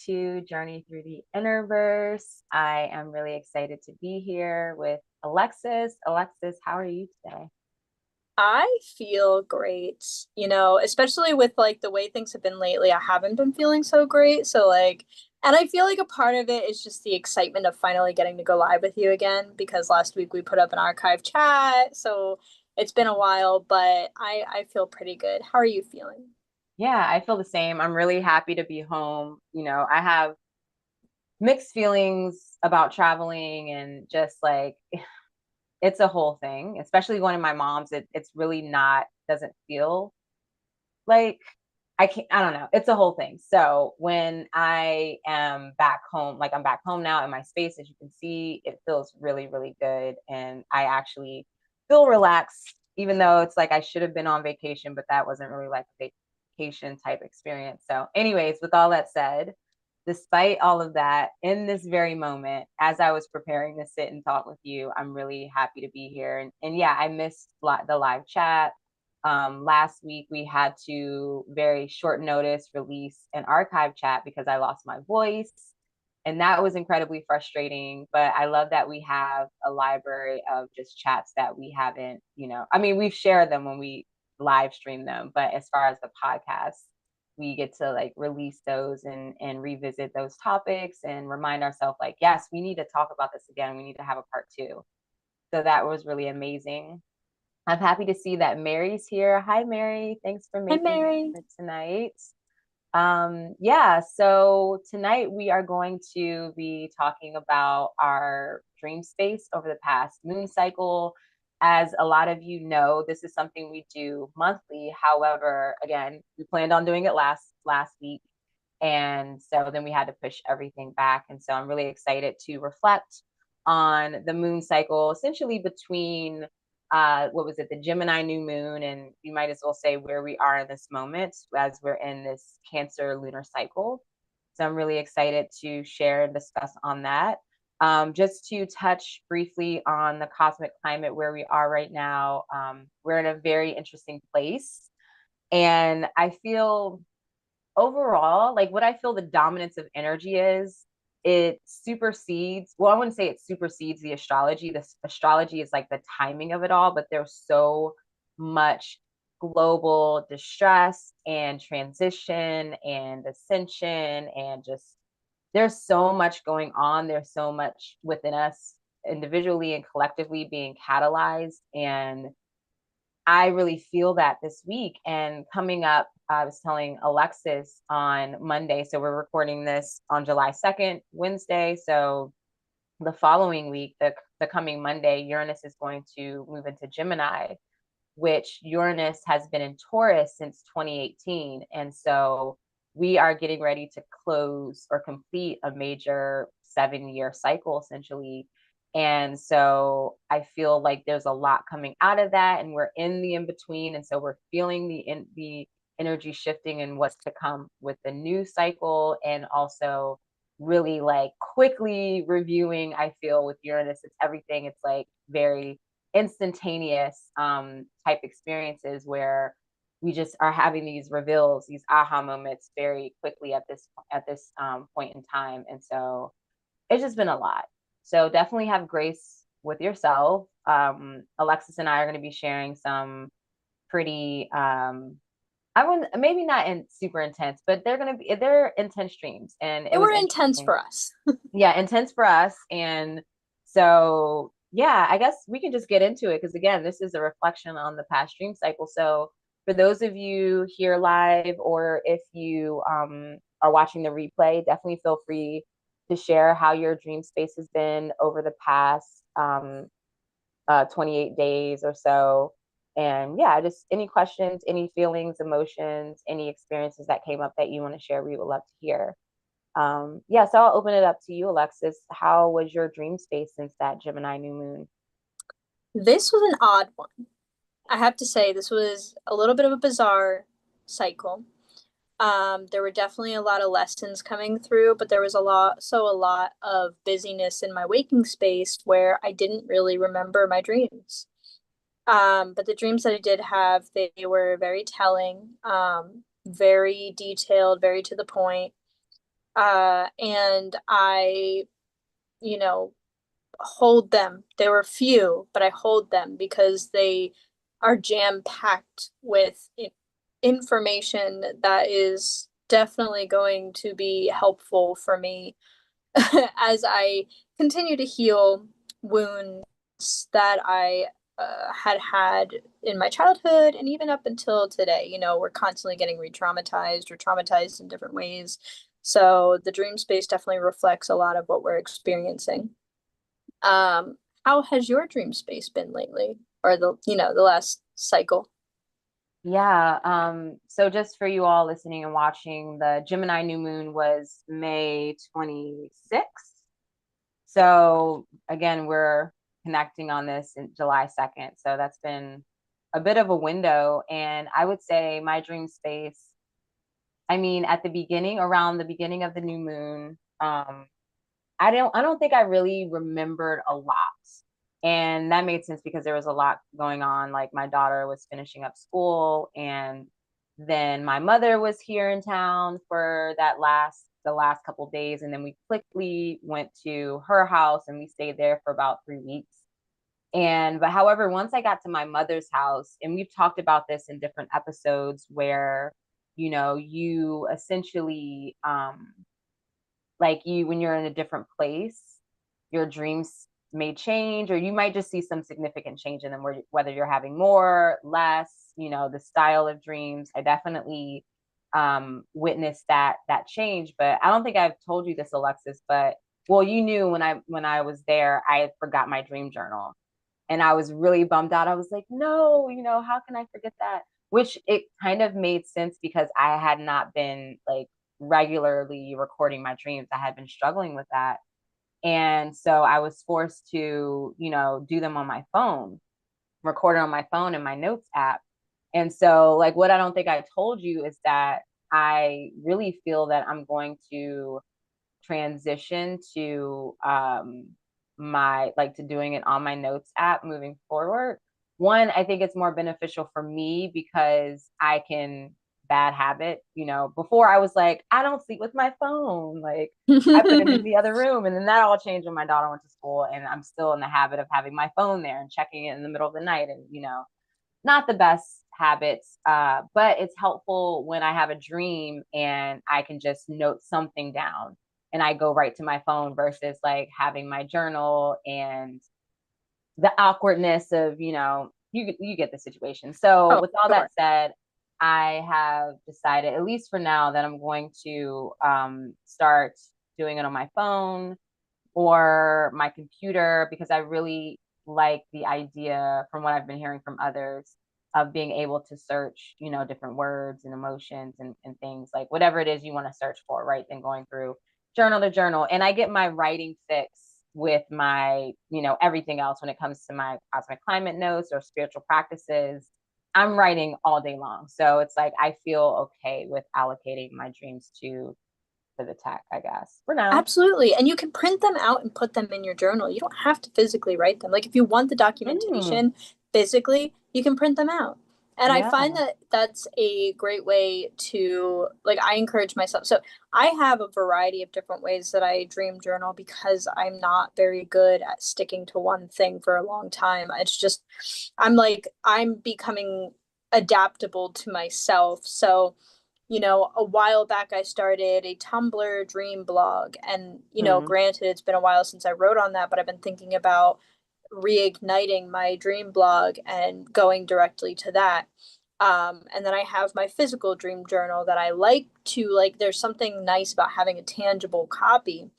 to Journey Through the Innerverse. I am really excited to be here with Alexis. Alexis, how are you today? I feel great, especially with like the way things have been lately. I haven't been feeling so great. And I feel like a part of it is just the excitement of finally getting to go live with you again because last week we put up an archive chat. So it's been a while, but I feel pretty good. How are you feeling? Yeah, I feel the same. I'm really happy to be home. I have mixed feelings about traveling and just like it's a whole thing, especially going to my mom's. It's really not, doesn't feel like I don't know. It's a whole thing. So when I am back home, like I'm back home now in my space, as you can see, it feels really, really good. And I actually feel relaxed, even though it's like I should have been on vacation, but that wasn't really like a vacation type experience. So, anyways, with all that said, despite all of that, in this very moment, as I was preparing to sit and talk with you, I'm really happy to be here. And yeah, I missed the live chat. Last week, we had to very short notice release an archive chat because I lost my voice. And that was incredibly frustrating. But I love that we have a library of just chats that we haven't, I mean, we've shared them when we live stream them. But as far as the podcast, we get to like release those and revisit those topics and remind ourselves, like, yes, we need to talk about this again. We need to have a part two. So that was really amazing. I'm happy to see that Mary's here. Hi, Mary. Thanks for Hi, making Mary. it tonight. Yeah, so tonight we are going to be talking about our dream space over the past moon cycle. As a lot of you know, this is something we do monthly. However, again, we planned on doing it last week. And so then we had to push everything back. And so I'm really excited to reflect on the moon cycle, essentially between what was it, the Gemini new moon, and you might as well say where we are in this moment as we're in this Cancer lunar cycle. So I'm really excited to share and discuss on that. Just to touch briefly on the cosmic climate where we are right now, we're in a very interesting place. And I feel overall, like what I feel the dominance of energy is, it supersedes, well, I wouldn't say it supersedes the astrology. The astrology is like the timing of it all, but there's so much global distress and transition and ascension and just there's so much going on. There's so much within us individually and collectively being catalyzed. And I really feel that this week. And coming up, I was telling Alexis on Monday. So we're recording this on July 2nd, Wednesday. So the following week, the coming Monday, Uranus is going to move into Gemini, which Uranus has been in Taurus since 2018. And so we are getting ready to close or complete a major 7-year cycle, essentially. And so I feel like there's a lot coming out of that, and we're in the in between. And so we're feeling the energy shifting and what's to come with the new cycle, and also really like quickly reviewing. I feel with Uranus, it's everything. It's like very instantaneous type experiences where we just are having these reveals, these aha moments very quickly at this point in time. And so it's just been a lot. So definitely have grace with yourself. Alexis and I are going to be sharing some pretty I wouldn't, maybe not in super intense, but they're intense streams. And They it was were intense interesting. for us. Yeah, intense for us. And so, yeah, I guess we can just get into it because, again, this is a reflection on the past dream cycle. So, for those of you here live, or if you are watching the replay, definitely feel free to share how your dream space has been over the past 28 days or so. And yeah, just any questions, any feelings, emotions, any experiences that came up that you want to share, we would love to hear. Yeah, so I'll open it up to you, Alexis. How was your dream space since that Gemini new moon? This was an odd one. I have to say, this was a little bit of a bizarre cycle. There were definitely a lot of lessons coming through, but there was a lot of busyness in my waking space where I didn't really remember my dreams. But the dreams that I did have, they were very telling, very detailed, very to the point. And I, you know, hold them. They were few, but I hold them because they are jam-packed with information that is definitely going to be helpful for me as I continue to heal wounds that I had in my childhood and even up until today. We're constantly getting re-traumatized or traumatized in different ways. So the dream space definitely reflects a lot of what we're experiencing. How has your dream space been lately, or the last cycle? Yeah. So just for you all listening and watching, the Gemini new moon was May 26th. So again, we're connecting on this in July 2nd. So that's been a bit of a window. And I would say my dream space, I mean, at the beginning, around the beginning of the new moon, I don't think I really remembered a lot. And that made sense because there was a lot going on. Like my daughter was finishing up school, and then my mother was here in town for the last couple of days, and then we quickly went to her house and we stayed there for about 3 weeks. But however, once I got to my mother's house, and we've talked about this in different episodes where, you essentially like you when you're in a different place, your dreams may change, or you might just see some significant change in them, whether you're having more, less, the style of dreams. I definitely witnessed that change. But I don't think I've told you this, Alexis, but well, you knew when I was there, I had forgot my dream journal, and I was really bummed out. I was like, no, how can I forget that? Which it kind of made sense because I had not been like regularly recording my dreams. I had been struggling with that. And so I was forced to, do them on my phone, record it on my phone in my notes app. And so, like, what I don't think I told you is that I really feel that I'm going to transition to my like to doing it on my notes app moving forward. One, I think it's more beneficial for me because I can bad habit. Before I was like, I don't sleep with my phone. Like I put it in the other room, and then that all changed when my daughter went to school, and I'm still in the habit of having my phone there and checking it in the middle of the night, and not the best habits, but it's helpful when I have a dream and I can just note something down and I go right to my phone versus like having my journal and the awkwardness of, you get the situation. So Oh, with all sure. that said, I have decided, at least for now, that I'm going to start doing it on my phone or my computer because I really like the idea from what I've been hearing from others of being able to search, different words and emotions and things like whatever it is you want to search for, right? Then going through journal to journal. And I get my writing fix with my, everything else when it comes to my cosmic climate notes or spiritual practices. I'm writing all day long. So it's like I feel okay with allocating my dreams to the tech, I guess, for now. Absolutely. And you can print them out and put them in your journal. You don't have to physically write them. Like if you want the Mm, documentation physically, you can print them out. And I yeah. find that that's a great way to, like, I encourage myself. So I have a variety of different ways that I dream journal because I'm not very good at sticking to one thing for a long time. It's just, I'm becoming adaptable to myself. So, a while back I started a Tumblr dream blog. And, Hmm. granted, it's been a while since I wrote on that, but I've been thinking about reigniting my dream blog and going directly to that. And then I have my physical dream journal that I like to, like, there's something nice about having a tangible copy,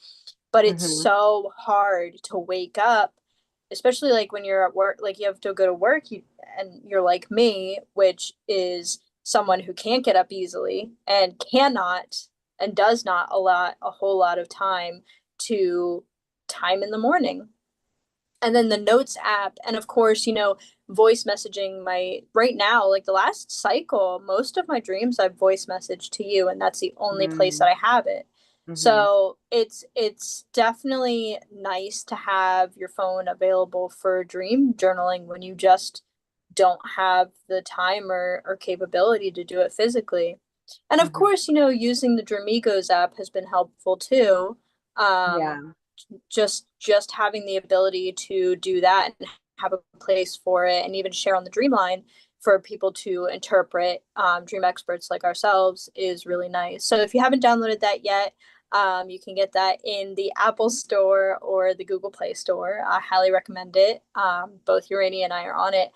but it's Hmm. so hard to wake up, especially like when you're at work, like you have to go to work, and you're like me, which is someone who can't get up easily and cannot and does not allot a whole lot of to time in the morning. And then the notes app, and of course, voice messaging my right now, like the last cycle, most of my dreams I've voice messaged to you, and that's the only place Mm, that I have it. hmm. So it's definitely nice to have your phone available for dream journaling when you just don't have the time or capability to do it physically. And of Mhm. course, using the Dreamigos app has been helpful too. Um, Yeah. just having the ability to do that and have a place for it and even share on the Dreamline for people to interpret, dream experts like ourselves, is really nice. So if you haven't downloaded that yet, you can get that in the Apple Store or the Google Play Store. I highly recommend it. Both Urania and I are on it,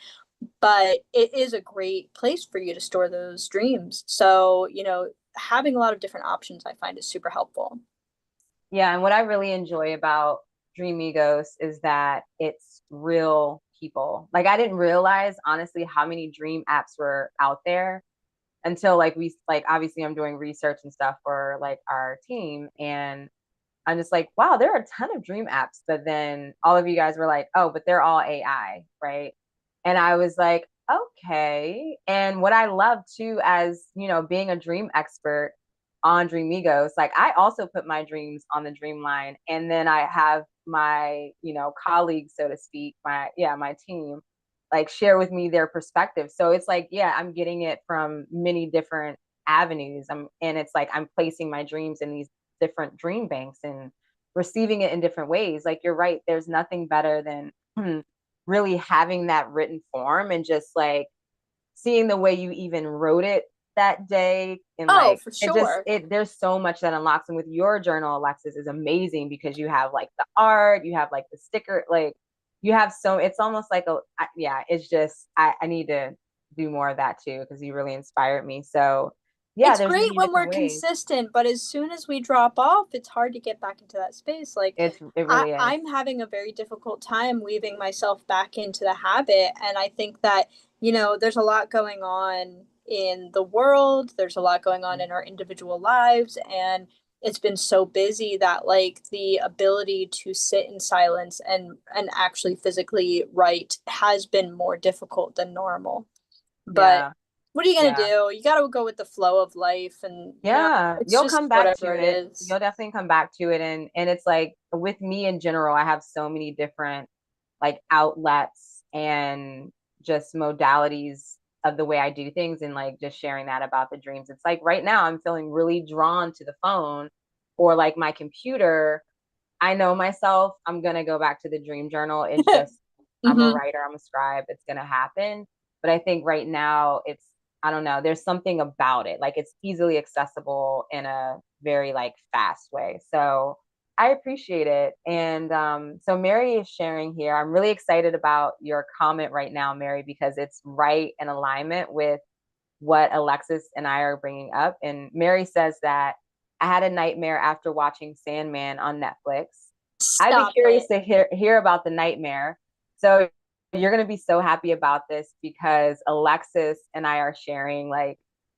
but it is a great place for you to store those dreams. So, having a lot of different options I find is super helpful. Yeah, and what I really enjoy about Dreamigos is that it's real people. Like I didn't realize honestly how many dream apps were out there until like we like obviously I'm doing research and stuff for like our team, and I'm just like, wow, there are a ton of dream apps. But then all of you guys were like, oh, but they're all AI, right? And I was like, okay. And what I love too, as being a dream expert on Dreamigos, like I also put my dreams on the dream line. And then I have my, colleagues, so to speak, my team, like share with me their perspective. So it's like, yeah, I'm getting it from many different avenues. And it's like I'm placing my dreams in these different dream banks and receiving it in different ways. Like you're right, there's nothing better than really having that written form and just like seeing the way you even wrote it that day, and Oh, like for it just sure. it there's so much that unlocks. And with your journal, Alexis, is amazing because you have like the art, you have like the sticker, like you have so it's almost like yeah, it's just I need to do more of that too because you really inspired me. So yeah, It's there's great many when we're different ways. consistent, but as soon as we drop off, it's hard to get back into that space. Like It I, really is. I'm having a very difficult time weaving myself back into the habit. And I think that, there's a lot going on in the world, there's a lot going on in our individual lives, and it's been so busy that like the ability to sit in silence and actually physically write has been more difficult than normal. But Yeah. what are you gonna Yeah. do? You gotta go with the flow of life, and Yeah, it's you'll just come back whatever to it it. is. You'll definitely come back to it. And it's like with me in general, I have so many different like outlets and just modalities of the way I do things, and like just sharing that about the dreams. It's like right now I'm feeling really drawn to the phone or like my computer. I know myself, I'm gonna go back to the dream journal. It's just I'm a Hmm. writer, I'm a scribe, it's gonna happen. But I think right now it's I don't know, there's something about it. Like it's easily accessible in a very like fast way. So I appreciate it. And so Mary is sharing here. I'm really excited about your comment right now, Mary, because it's right in alignment with what Alexis and I are bringing up. And Mary says that I had a nightmare after watching Sandman on Netflix. I'd be Stop curious it. to hear about the nightmare. So you're going to be so happy about this because Alexis and I are sharing like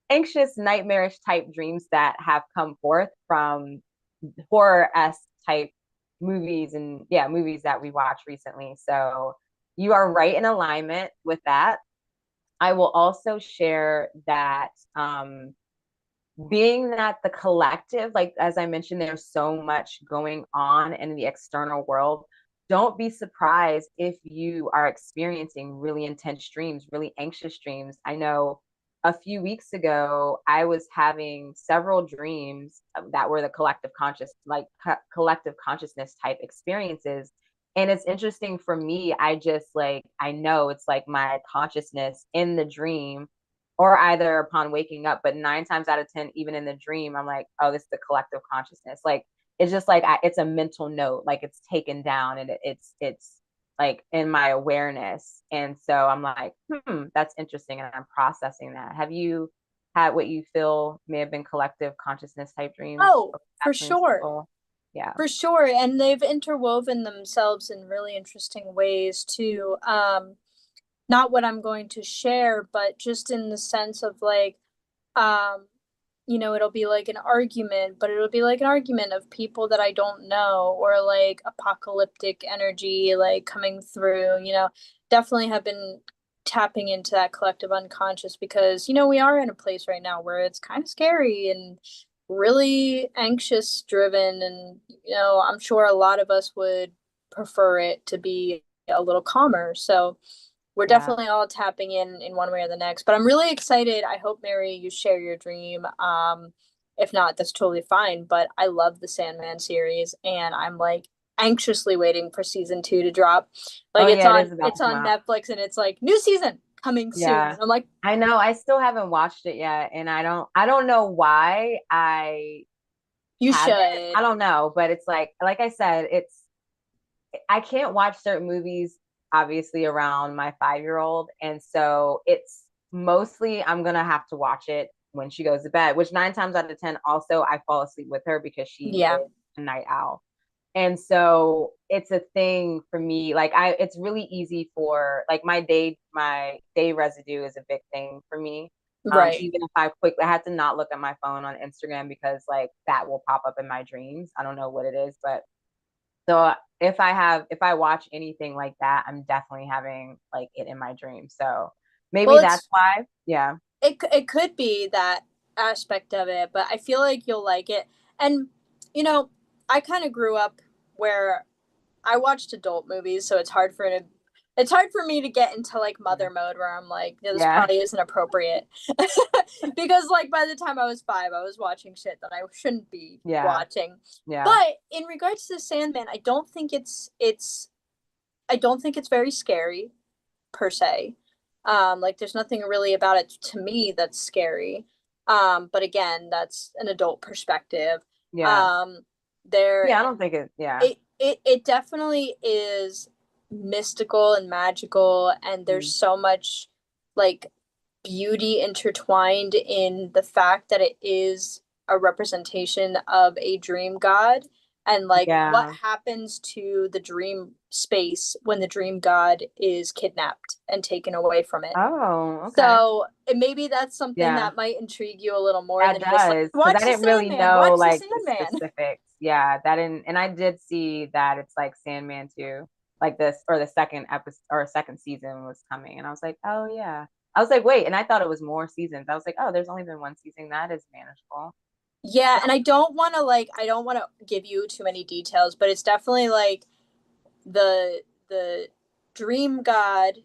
anxious, nightmarish type dreams that have come forth from horror-esque type movies and yeah, movies that we watched recently. So you are right in alignment with that. I will also share that being that the collective, like as I mentioned, there's so much going on in the external world. Don't be surprised if you are experiencing really intense dreams, really anxious dreams. I know a few weeks ago, I was having several dreams that were the collective conscious, like collective consciousness type experiences. And it's interesting for me, I just like, I know it's like my consciousness in the dream or either upon waking up. But 9 times out of 10, even in the dream, I'm like, oh, this is the collective consciousness. Like it's just like it's a mental note, like it's taken down and it's like in my awareness. And so I'm like, that's interesting, and I'm processing that. Have you had what you feel may have been collective consciousness type dreams Oh, over the for past moon sure. cycle? Yeah. For sure. And they've interwoven themselves in really interesting ways too. Not what I'm going to share, but just in the sense of like, um, it'll be like an argument, but it'll be like an argument of people that I don't know, or like apocalyptic energy like coming through, definitely have been tapping into that collective unconscious because, we are in a place right now where it's kind of scary and really anxious driven. And, I'm sure a lot of us would prefer it to be a little calmer. So, we're Yeah. definitely all tapping in one way or the next. But I'm really excited. I hope, Mary, you share your dream. If not, that's totally fine. But I love the Sandman series, and I'm like anxiously waiting for season 2 to drop. Oh Like yeah, it is about it's to come on out. Netflix, and it's like new season coming soon. Yeah. And I'm like, I know. I still haven't watched it yet, and I don't know why I you haven't. I should. don't know, but it's like I said, I can't watch certain movies obviously around my 5-year-old, and so it's mostly I'm gonna have to watch it when she goes to bed, which 9 times out of 10 also I fall asleep with her because she Yeah. is a night owl. And so it's a thing for me. Like it's really easy for like my day residue is a big thing for me. Right. Even if I had to not look at my phone on Instagram because like that will pop up in my dreams. I don't know what it is, but so if I watch anything like that, I'm definitely having like it in my dream. So Well, maybe that's why. Yeah. it could be that aspect of it, but I feel like you'll like it. And you know, I kind of grew up where I watched adult movies, so it's hard for me to get into like Yeah. mother mode where I'm like, yeah, this Yeah. probably isn't appropriate. Because like by the time I was 5, I was watching shit that I shouldn't be Yeah. watching. Yeah. But in regards to the Sandman, I don't think it's very scary per se. Like there's nothing really about it to me that's scary. But again, that's an adult perspective. Yeah. Um, there Yeah. I don't think it. Yeah. it definitely is mystical and magical, and there's Mm. so much like beauty intertwined in the fact that it is a representation of a dream god, and like what Yeah. happens to the dream space when the dream god is kidnapped and taken away from it. Oh, okay. So maybe that's something Yeah, that might intrigue you a little more that than just like does because watch I the didn't really Sandman, know watch the like the Sandman. specifics. Yeah, that didn't, and I did see that it's like Sandman 2, like this or the second episode or second season was coming, and I was like, oh yeah. I was like, wait, and I thought it was more seasons. I was like, oh, there's only been one season. That is manageable. Yeah, So and I don't want to give you too many details, but it's definitely like the dream god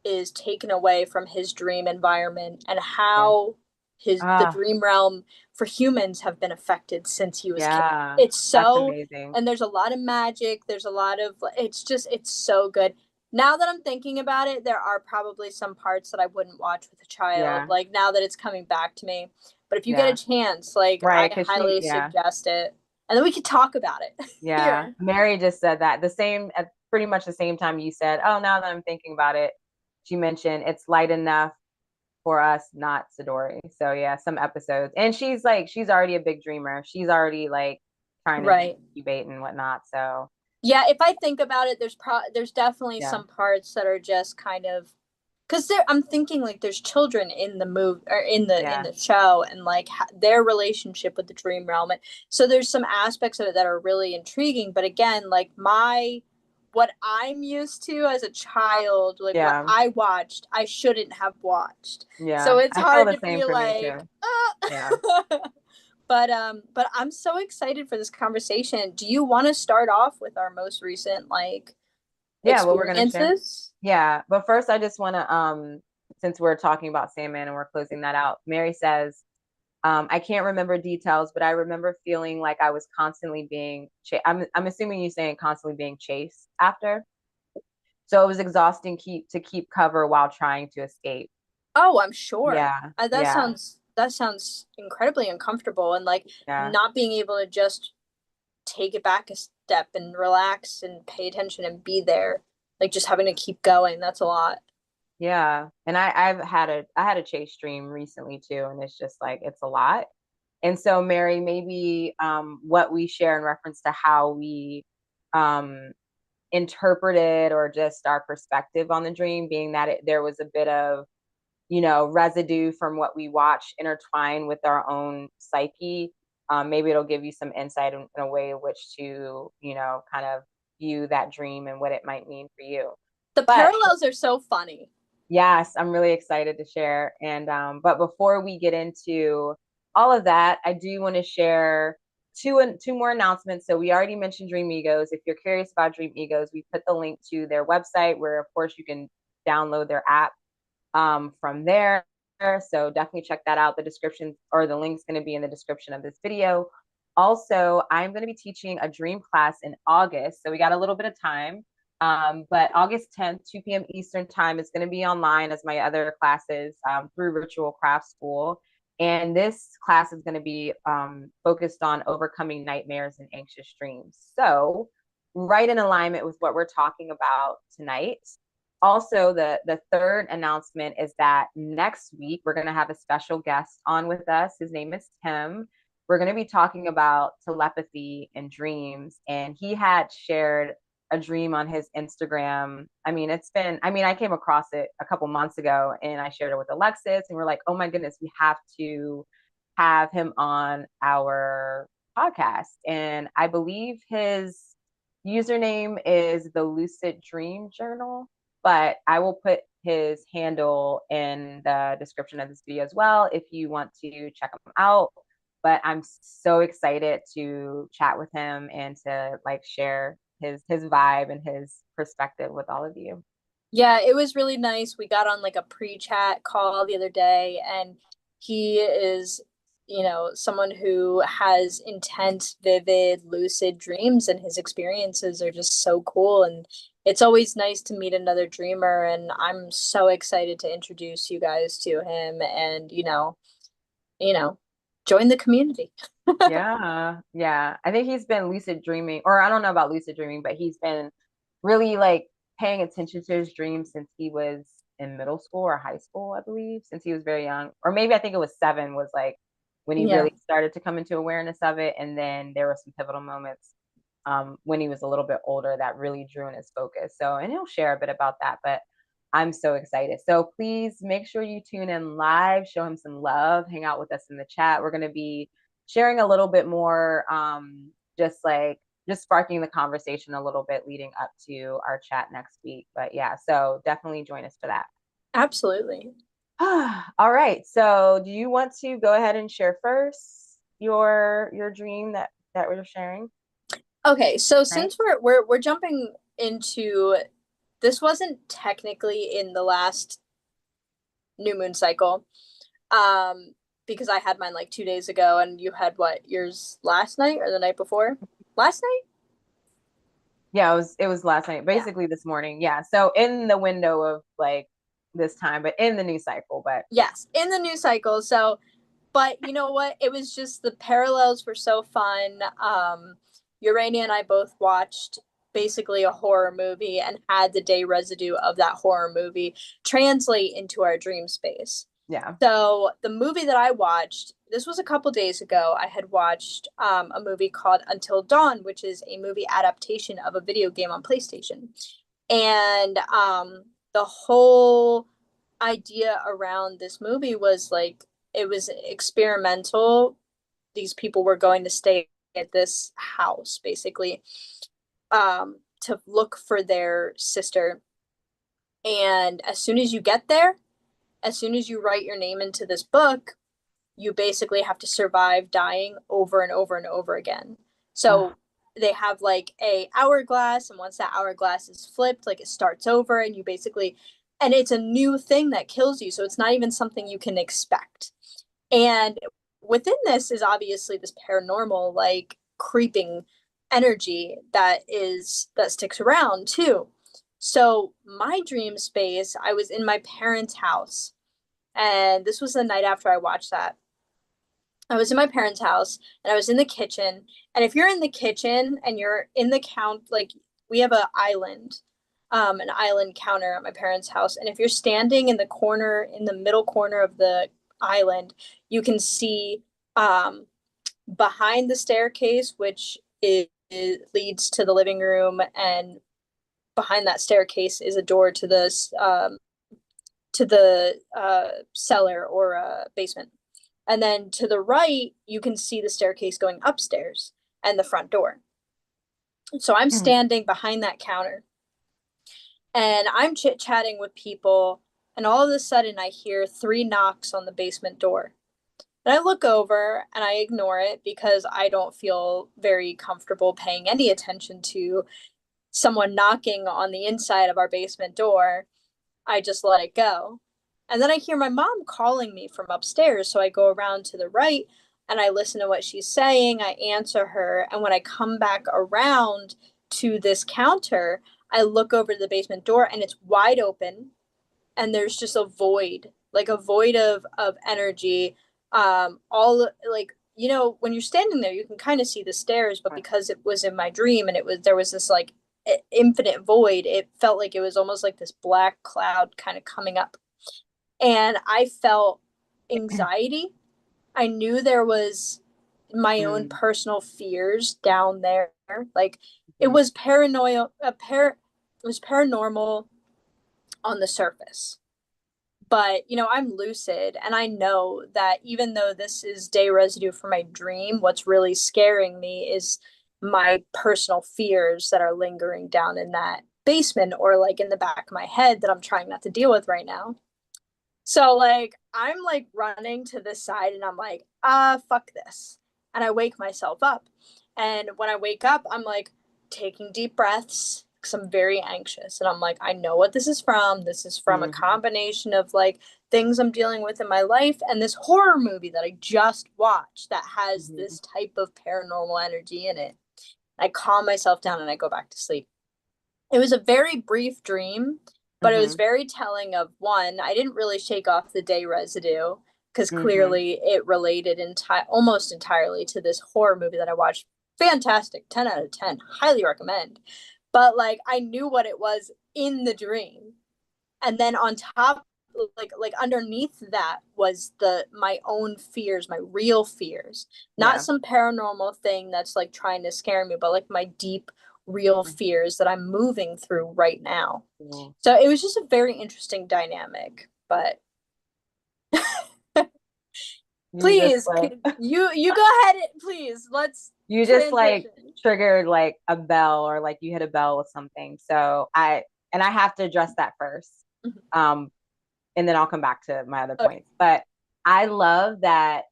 is taken away from his dream environment, and yeah. how his the Ah, dream realm for humans have been affected since he was kidnapped. yeah. It's That's so, amazing. and there's a lot of magic, there's a lot of, it's so good. Now that I'm thinking about it, there are probably some parts that I wouldn't watch with a child, Yeah. like now that it's coming back to me. But if you get Yeah. a chance, like I Right, because highly yeah. suggest it. And then we could talk about it Yeah. here. Mary just said that the same at pretty much the same time you said, oh, now that I'm thinking about it, she mentioned it's light enough for us, not Sidori. So yeah, some episodes. And she's already a big dreamer. She's already like trying to Right. debate and whatnot. So Yeah, if I think about it, there's definitely yeah. some parts that are just kind of, because there I'm thinking like there's children in the movie or in Yeah. the show, and like their relationship with the dream realm. And so there's some aspects of it that are really intriguing. But again, like my what I'm used to as a child, like what Yeah. I watched, I shouldn't have watched. So Yeah. it's I feel hard the to same be for me like, too. Yeah. ah. But I'm so excited for this conversation. Do you want to start off with our most recent like Yeah, what we're gonna share. experiences? Yeah. But first I just wanna since we're talking about Sandman and we're closing that out, Mary says I can't remember details, but I remember feeling like I was constantly being I'm assuming you're saying constantly being chased after. So it was exhausting to keep cover while trying to escape. Oh, I'm sure. Yeah. That Yeah. sounds incredibly uncomfortable, and like Yeah. not being able to just take it back a step and relax and pay attention and be there. Like just having to keep going. That's a lot. Yeah. And I had a chase dream recently too, and it's just like it's a lot. And so Mary, maybe what we share in reference to how we um interpreted or just our perspective on the dream being that there was a bit of residue from what we watch intertwined with our own psyche. Maybe it'll give you some insight in a way in which to kind of view that dream and what it might mean for you. The But parallels are so funny. yes, I'm really excited to share. And but before we get into all of that, I do want to share two more announcements. So we already mentioned Dream Egos. If you're curious about Dream Egos, we put the link to their website where, of course, you can download their app from there. So definitely check that out. The description or the link's going to be in the description of this video. Also, I'm going to be teaching a dream class in August. So we got a little bit of time. But August 10th, 2 p.m. Eastern time is going to be online as my other classes through Virtual Craft School. And this class is going to be focused on overcoming nightmares and anxious dreams. So, right in alignment with what we're talking about tonight. Also, the third announcement is that next week we're going to have a special guest on with us. His name is Tim. We're going to be talking about telepathy and dreams. And he had shared a dream on his Instagram. I came across it a couple months ago and I shared it with Alexis and we're like, oh my goodness, we have to have him on our podcast. And I believe his username is the Lucid Dream Journal, but I will put his handle in the description of this video as well if you want to check him out. But I'm so excited to chat with him and to share his vibe and his perspective with all of you. Yeah, it was really nice. We got on like a pre-chat call the other day, and he is, someone who has intense, vivid, lucid dreams, and his experiences are just so cool. And it's always nice to meet another dreamer, and I'm so excited to introduce you guys to him and, you know, join the community. Yeah. I think he's been lucid dreaming, or I don't know about lucid dreaming, but he's been really paying attention to his dreams since he was in middle school or high school, I believe, since he was very young. Or maybe I think it was 7 was when he Yeah. really started to come into awareness of it. And then there were some pivotal moments when he was a little bit older that really drew in his focus. So, and he'll share a bit about that, but I'm so excited. So please make sure you tune in live, show him some love, hang out with us in the chat. We're going to be sharing a little bit more, just sparking the conversation a little bit leading up to our chat next week. But yeah, so definitely join us for that. Absolutely. All right. So do you want to go ahead and share first your dream that we're sharing? Okay, so Right. since we're jumping into, this wasn't technically in the last new moon cycle, um, because I had mine like 2 days ago, and you had what, yours last night or the night before? Last night? Yeah, it was last night, Yeah. basically this morning. Yeah. So in the window of this time, but in the new cycle, but Yes, in the new cycle. So, but you know what? It was just the parallels were so fun. Urania and I both watched basically a horror movie and had the day residue of that horror movie translate into our dream space. yeah. So the movie that I watched, this was a couple days ago. I had watched a movie called Until Dawn, which is a movie adaptation of a video game on PlayStation. And the whole idea around this movie was it was experimental. These people were going to stay at this house basically to look for their sister. And as soon as you get there, as soon as you write your name into this book, you basically have to survive dying over and over and over again. So they have a hourglass, and once that hourglass is flipped, it starts over, and you basically, and it's a new thing that kills you. So it's not even something you can expect. And within this is obviously this paranormal, creeping energy that sticks around too. So my dream space, I was in my parents' house, and this was the night after I watched that. I was in my parents' house and I was in the kitchen. And if you're in the kitchen and you're in the we have an island counter at my parents' house. And if you're standing in the corner, in the middle corner of the island, you can see behind the staircase, which leads to the living room, and behind that staircase is a door to the cellar or basement. And then to the right, you can see the staircase going upstairs and the front door. So I'm standing behind that counter and I'm chit-chatting with people, and all of a sudden I hear 3 knocks on the basement door. And I look over and I ignore it because I don't feel very comfortable paying any attention to someone knocking on the inside of our basement door. I just let it go. And then I hear my mom calling me from upstairs. So I go around to the right and I listen to what she's saying. I answer her. And when I come back around to this counter, I look over the basement door and it's wide open and there's just a void, like a void of energy. All like, when you're standing there, you can kind of see the stairs, but because it was in my dream and there was this like infinite void, it felt like it was almost like this black cloud kind of coming up. And I felt anxiety. I knew there was my own Mm, personal fears down there. Like it mhm, was paranoia, it was paranormal on the surface. But, I'm lucid and I know that even though this is day residue for my dream, what's really scaring me is my personal fears that are lingering down in that basement or like in the back of my head that I'm trying not to deal with right now. So like I'm like running to this side and I'm like, fuck this. And I wake myself up. And when I wake up, I'm like taking deep breaths because I'm very anxious. And I'm like, I know what this is from. This is from a mhm, combination of like things I'm dealing with in my life and this horror movie that I just watched that has mhm, this type of paranormal energy in it. I calm myself down and I go back to sleep. It was a very brief dream, but it was mhm, very telling of one, I didn't really shake off the day residue because mhm. clearly it related almost entirely to this horror movie that I watched. Fantastic, 10 out of 10, highly recommend. But like I knew what it was in the dream. And then on top like underneath that was the my own fears, my real fears, not Yeah. some paranormal thing that's like trying to scare me, but like my deep real Mhm. fears that I'm moving through right now. Cool. So it was just a very interesting dynamic. But You just please, like you go ahead, please. Let's you just like transition. triggered like a bell or like you hit a bell with something. So I have to address that first. Um, and then I'll come back to my other Okay. points. But I love that.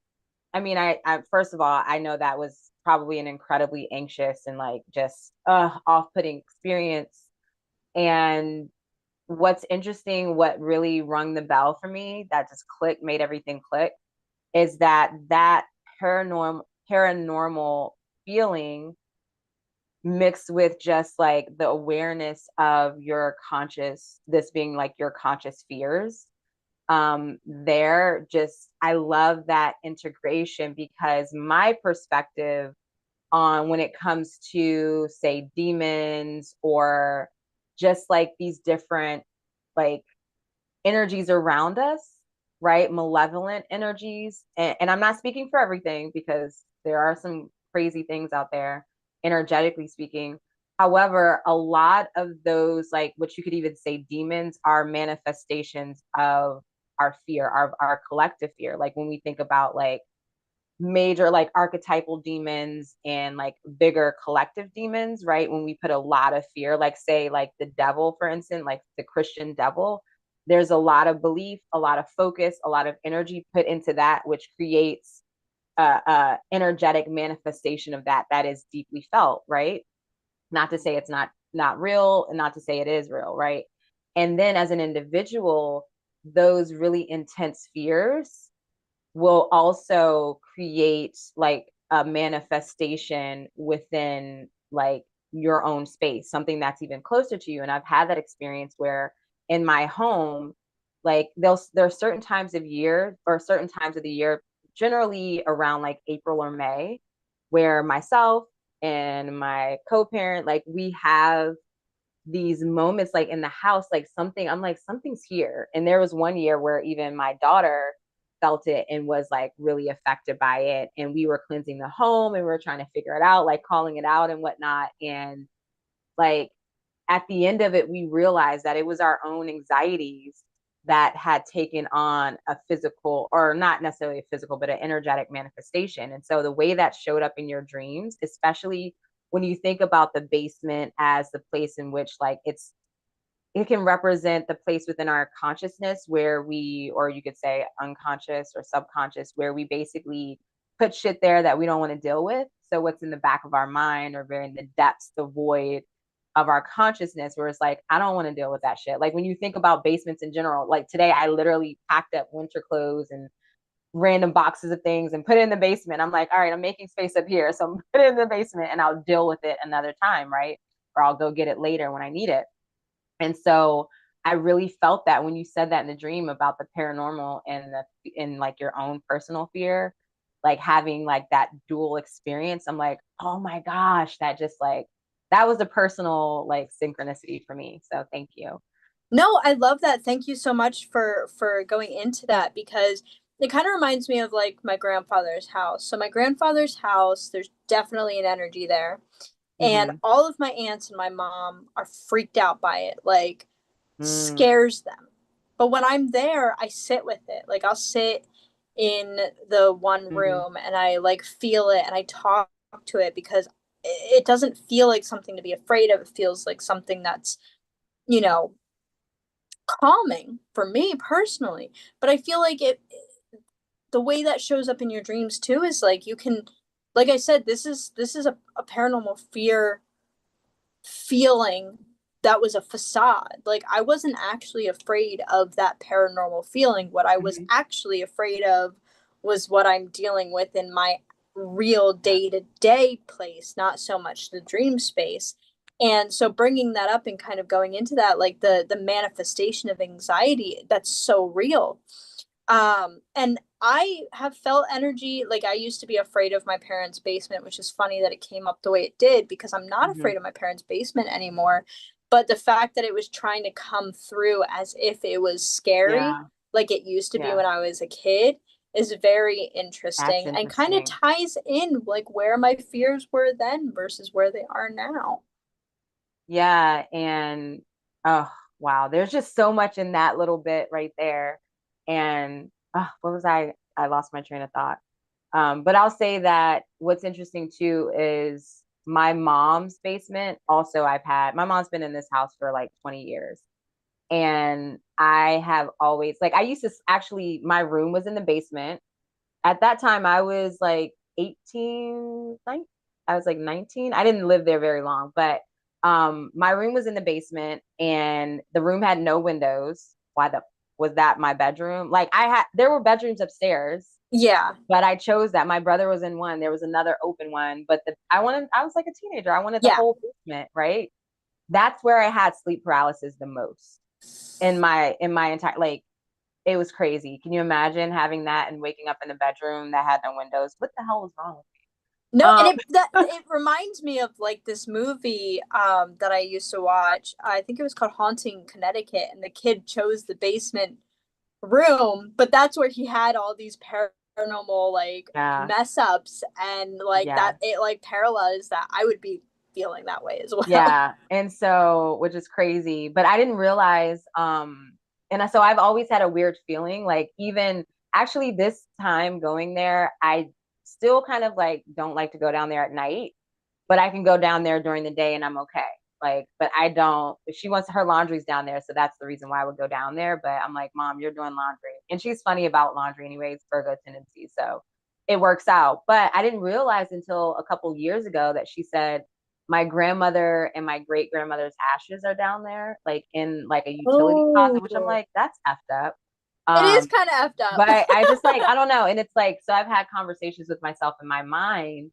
I mean, I first of all, I know that was probably an incredibly anxious and like just off-putting experience. And what's interesting, what really rung the bell for me, that just clicked, made everything click, is that paranormal feeling mixed with just like the awareness of your conscious, this being like your conscious fears. There just I love that integration because my perspective on when it comes to say demons or just like these different like energies around us, right? Malevolent energies. And I'm not speaking for everything because there are some crazy things out there, energetically speaking. However, a lot of those, like what you could even say demons, are manifestations of our fear, our collective fear. Like when we think about like major like archetypal demons and like bigger collective demons, right? When we put a lot of fear, like say like the devil, for instance, like the Christian devil, there's a lot of belief, a lot of focus, a lot of energy put into that, which creates a energetic manifestation of that is deeply felt, right? Not to say it's not real, and not to say it is real, right? And then as an individual, those really intense fears will also create like a manifestation within like your own space, something that's even closer to you. And I've had that experience where in my home, like there are certain times of year or certain times of the year, generally around like April or May, where myself and my co-parent, like we have these moments like in the house, like something, I'm like, something's here. And there was one year where even my daughter felt it and was like really affected by it. And we were cleansing the home and we were trying to figure it out, like calling it out and whatnot. And like at the end of it, we realized that it was our own anxieties that had taken on a physical, or not necessarily a physical, but an energetic manifestation. And so the way that showed up in your dreams, especially when you think about the basement as the place in which like it can represent the place within our consciousness where we, or you could say unconscious or subconscious, where we basically put shit there that we don't want to deal with. So what's in the back of our mind or very in the depths, the void, of our consciousness where it's like, I don't want to deal with that shit. Like when you think about basements in general, like today I literally packed up winter clothes and random boxes of things and put it in the basement. I'm like, all right, I'm making space up here. So I'm put it in the basement and I'll deal with it another time, right? Or I'll go get it later when I need it. And so I really felt that when you said that in the dream about the paranormal and the in like your own personal fear, like having like that dual experience, I'm like, oh my gosh, that just like that was a personal like synchronicity for me. So thank you. No, I love that. Thank you so much for going into that because it kind of reminds me of like my grandfather's house. So my grandfather's house, there's definitely an energy there. And Mm-hmm. all of my aunts and my mom are freaked out by it, like Mm, scares them. But when I'm there, I sit with it. Like I'll sit in the one mm-hmm. room and I like feel it and I talk to it because it doesn't feel like something to be afraid of. It feels like something that's, you know, calming for me personally. But I feel like it the way that shows up in your dreams too is like you can, like I said, this is a paranormal fear feeling that was a facade. Like I wasn't actually afraid of that paranormal feeling. What I was Mm-hmm. actually afraid of was what I'm dealing with in my real Yeah. day-to-day place, not so much the dream space. And so bringing that up and kind of going into that, like the manifestation of anxiety, that's so real. And I have felt energy. Like I used to be afraid of my parents' basement, which is funny that it came up the way it did because I'm not Mm-hmm. afraid of my parents' basement anymore. But the fact that it was trying to come through as if it was scary, Yeah. like it used to be Yeah. when I was a kid, is very That's interesting and kind of interesting. ties in like where my fears were then versus where they are now. Yeah. And oh, wow. There's just so much in that little bit right there. And what was I lost my train of thought. But I'll say that what's interesting too is my mom's basement. Also, my mom's been in this house for like 20 years. And I have always, like, I used to actually, my room was in the basement. At that time, I was like 18, 19, I was like 19. I didn't live there very long, but my room was in the basement and the room had no windows. Why the was that my bedroom? Like there were bedrooms upstairs, Yeah. but I chose that. My brother was in one. There was another open one, but I was like a teenager. I wanted the Yeah. whole basement, right? That's where I had sleep paralysis the most in my entire, like, it was crazy. Can you imagine having that and waking up in a bedroom that had no windows? What the hell was wrong with No, and me? it reminds me of like this movie that I used to watch. I think it was called Haunting Connecticut, and the kid chose the basement room, but that's where he had all these paranormal like Yeah, mess ups and like yeah, that it like parallels that I would be feeling that way as well. yeah. And so, which is crazy, but I didn't realize, so I've always had a weird feeling, like even actually this time going there, I still kind of like don't like to go down there at night, but I can go down there during the day and I'm okay. Like, but I don't, she wants her laundry's down there. So that's the reason why I would go down there. But I'm like, Mom, you're doing laundry. And she's funny about laundry anyways, Virgo tendencies. So it works out. But I didn't realize until a couple years ago that she said my grandmother and my great grandmother's ashes are down there, like in like a utility closet, which I'm Oh, like, that's effed up. it is Um, kind of effed up. but I just like, I don't know. And it's like, so I've had conversations with myself in my mind,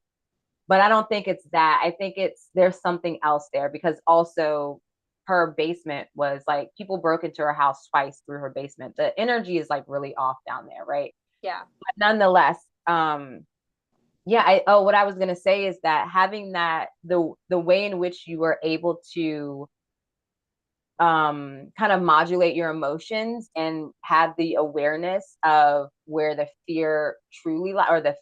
but I don't think it's that. I think there's something else there because also her basement was like people broke into her house twice through her basement. The energy is like really off down there, right? Yeah. But nonetheless, yeah, what I was gonna say is that having that the way in which you were able to kind of modulate your emotions and have the awareness of where the fear truly or the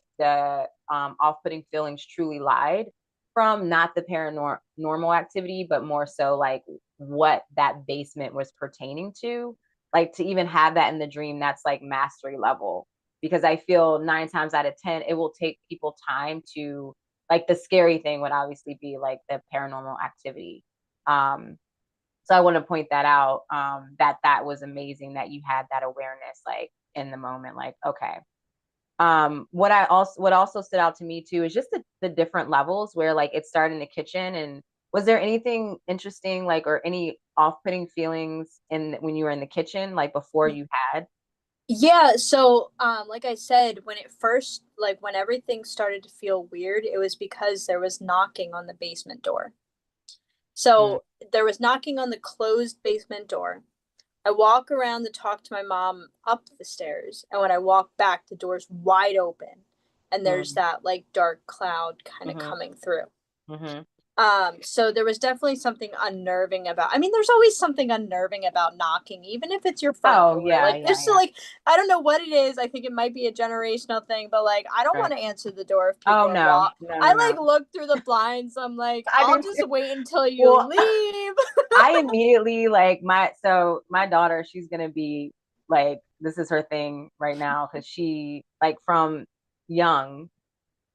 off-putting feelings truly lied from, not the paranormal activity but more so like what that basement was pertaining to, like to even have that in the dream, that's like mastery level, because I feel 9 times out of 10 it will take people time to, like, the scary thing would obviously be like the paranormal activity. um so I want to point that out, that was amazing that you had that awareness, like in the moment, like, okay. What also stood out to me too is just the different levels where like it started in the kitchen and Was there anything interesting, like, or any off-putting feelings in when you were in the kitchen, like before you had? Yeah, so like I said, when it first like when everything started to feel weird, it was because there was knocking on the basement door. Mm, So there was knocking on the closed basement door. I walk around to talk to my mom up the stairs, and when I walk back, the door's wide open, and there's mm, that like dark cloud kind of mm-hmm, coming through. mm-hmm. So there was definitely something unnerving about, I mean, there's always something unnerving about knocking, even if it's your front Oh door. yeah, Like yeah, there's so yeah. like I don't know what it is. I think it might be a generational thing, but like I don't Right. want to answer the door if Oh people are no, walk. no, I no, like no. look through the blinds. I'm like, I I'll do just too. wait until you Well, leave. I immediately like my daughter, she's gonna be like, this is her thing right now because she like from young,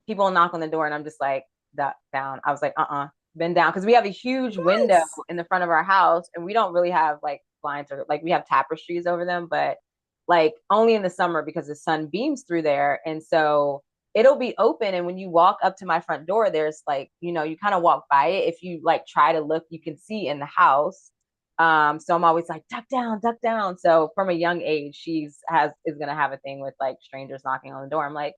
people knock on the door and I'm just like down. I was like, been down because we have a huge window Yes. in the front of our house and we don't really have like blinds or like we have tapestries over them, but like only in the summer because the sun beams through there. And so it'll be open. And when you walk up to my front door, there's like, you kind of walk by it. If you like try to look, you can see in the house. So I'm always like, duck down, duck down. So from a young age, is gonna have a thing with like strangers knocking on the door. I'm like,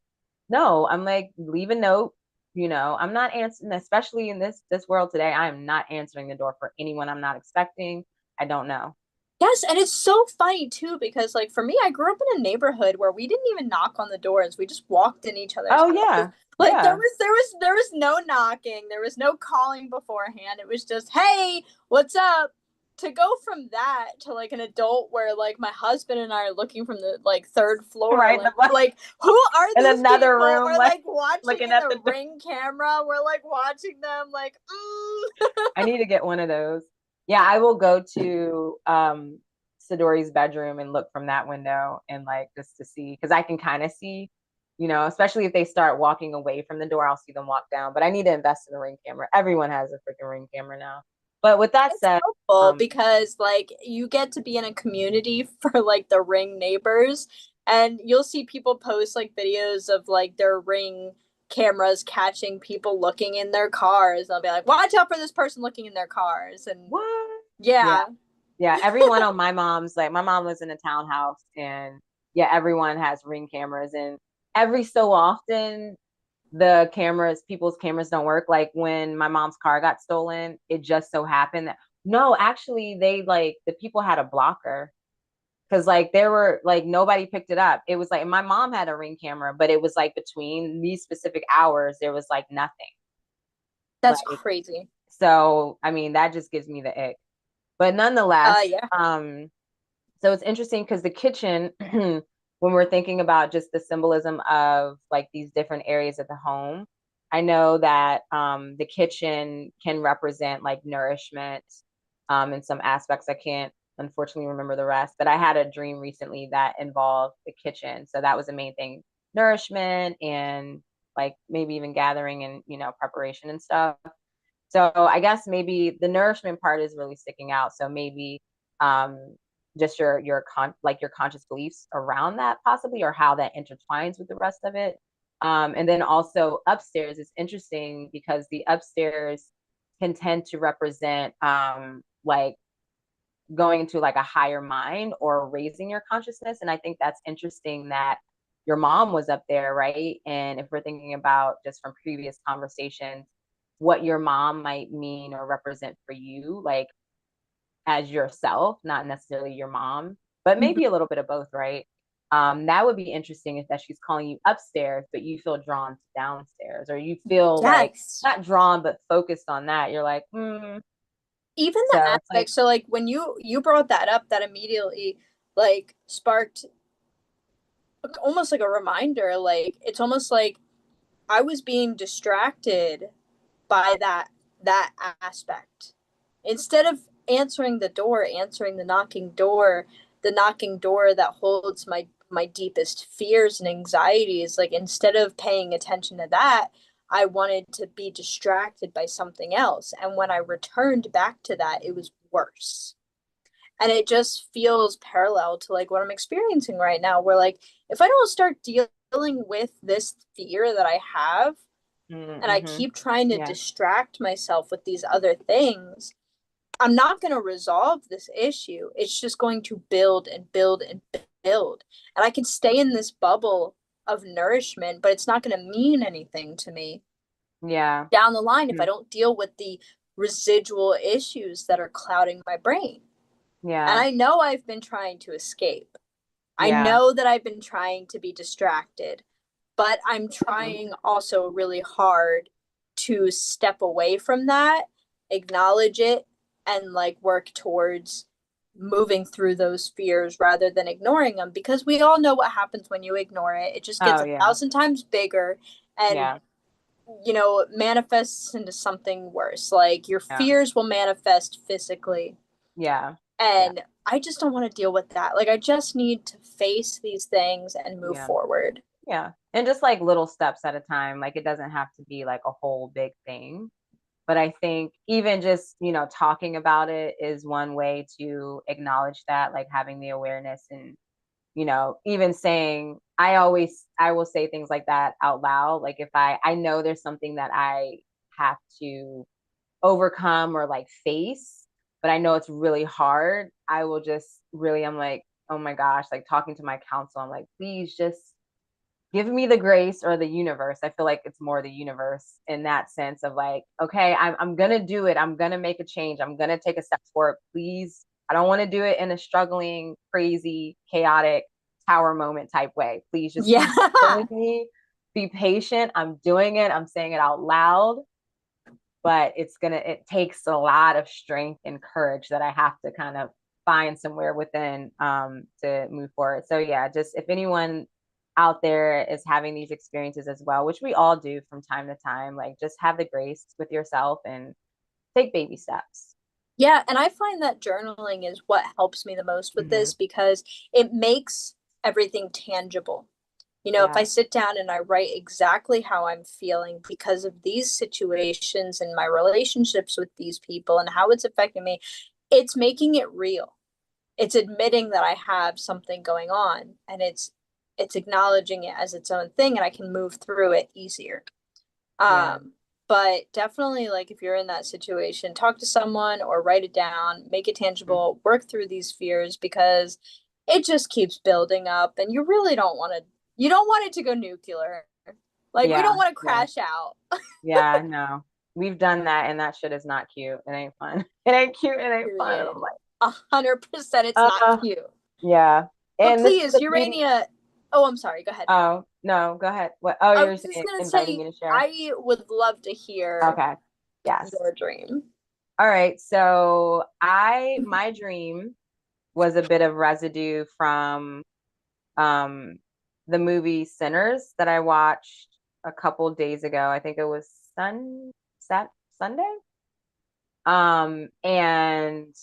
no, I'm like, leave a note. I'm not answering, especially in this world today. I am not answering the door for anyone I'm not expecting. I don't know. Yes, and it's so funny too because like for me, I grew up in a neighborhood where we didn't even knock on the doors. We just walked in each other's Oh houses. yeah, Like yeah. there was no knocking. There was no calling beforehand. It was just, "Hey, what's up?" To go from that to like an adult where like my husband and I are looking from the like third floor, Right. like who are In these another people? room, We're like like watching looking in at the the door. ring camera. We're like watching them like I need to get one of those. Yeah, I will go to Sidori's bedroom and look from that window and like just to see because I can kind of see, especially if they start walking away from the door, I'll see them walk down. But I need to invest in a ring camera. Everyone has a freaking ring camera now. But with that It's said, helpful um, because like you get to be in a community for like the ring neighbors, and you'll see people post like videos of like their ring cameras catching people looking in their cars. They'll be like, watch out for this person looking in their cars. And what? Yeah, yeah, yeah. Everyone on my mom lives in a townhouse, and yeah, everyone has ring cameras, and every so often people's cameras don't work. Like when my mom's car got stolen, it just so happened that no, actually, they like the people had a blocker because like there were like nobody picked it up. It was like my mom had a ring camera, but it was like between these specific hours, there was like nothing. that's Like, crazy. so I mean, that just gives me the ick. But nonetheless, Yeah. so it's interesting because the kitchen, when we're thinking about just the symbolism of like these different areas of the home, I know that the kitchen can represent like nourishment in some aspects. I can't unfortunately remember the rest, but I had a dream recently that involved the kitchen. So that was the main thing, nourishment and like maybe even gathering and, preparation and stuff. So I guess maybe the nourishment part is really sticking out. So maybe um, just your conscious beliefs around that possibly, or how that intertwines with the rest of it. And then also upstairs is interesting because the upstairs can tend to represent like going into like a higher mind or raising your consciousness. And I think that's interesting that your mom was up there, right? And if we're thinking about just from previous conversations, what your mom might mean or represent for you, like as yourself, not necessarily your mom, but Mhm. maybe a little bit of both, right? That would be interesting if that she's calling you upstairs, but you feel drawn to downstairs, or you feel like Yes. not drawn, but focused on that. You're like, hmm. Even the So it's like, aspect, so like when you brought that up, that immediately like sparked almost like a reminder. Like it's almost like I was being distracted by that aspect. Instead of answering the knocking door that holds my deepest fears and anxieties, like instead of paying attention to that, I wanted to be distracted by something else. And when I returned back to that, it was worse. And it just feels parallel to like what I'm experiencing right now, where like if I don't start dealing with this fear that I have, and I Mm-hmm. keep trying to Yeah. distract myself with these other things, I'm not going to resolve this issue. It's just going to build and build and build. And I can stay in this bubble of nourishment, but it's not going to mean anything to me Yeah. down the line if I Mm. don't deal with the residual issues that are clouding my brain. And Yeah. I know I've been trying to escape. I Yeah. know that I've been trying to be distracted, but I'm Mhm. trying also really hard to step away from that, acknowledge it, and like work towards moving through those fears rather than ignoring them, because we all know what happens when you ignore it. It just gets Oh, a yeah. thousand times bigger and, Yeah. manifests into something worse. Like your Yeah. fears will manifest physically. Yeah. Yeah. And I just don't want to deal with that. Like I just need to face these things and move Yeah. forward. Yeah. And just like little steps at a time. Like it doesn't have to be like a whole big thing. But I think even just, talking about it is one way to acknowledge that, like having the awareness and, even saying, I will say things like that out loud. Like if I know there's something that I have to overcome or like face, but I know it's really hard, I will just really, I'm like, oh my gosh, like talking to my counsel, I'm like, please just give me the grace, or the universe. I feel like it's more the universe in that sense of like, okay, I'm going to do it. I'm going to make a change. I'm going to take a step forward. Please. I don't want to do it in a struggling, crazy, chaotic tower moment type way. Please just Yeah. be with me. Be patient. I'm doing it. I'm saying it out loud, but it takes a lot of strength and courage that I have to kind of find somewhere within to move forward. So yeah, just if anyone out there is having these experiences as well, which we all do from time to time, like just have the grace with yourself and take baby steps. Yeah, and I find that journaling is what helps me the most with Mm-hmm. this because it makes everything tangible. If I Yeah. sit down and I write exactly how I'm feeling because of these situations and my relationships with these people and how it's affecting me, it's making it real. It's admitting that I have something going on, and it's acknowledging it as its own thing, and I can move through it easier. Yeah. But definitely, like, if you're in that situation, talk to someone or write it down, make it tangible, work through these fears because it just keeps building up, and you don't want it to go nuclear. Like, we don't Yeah. want to Yeah. crash out. Yeah. No. We've done that, and that shit is not cute. It ain't fun. It ain't cute. It ain't fun. And I'm Period. like, 100% it's not uh, cute. yeah. But And this is please, the beauty. Urania. Oh, I'm sorry. Go ahead. Oh, no, go ahead. What? Oh, I you're was just saying gonna inviting say, me to share. I would love to hear Okay. Yes. your dream. All right. So my dream was a bit of residue from um the movie Sinners that I watched a couple days ago. I think it was Sunday. And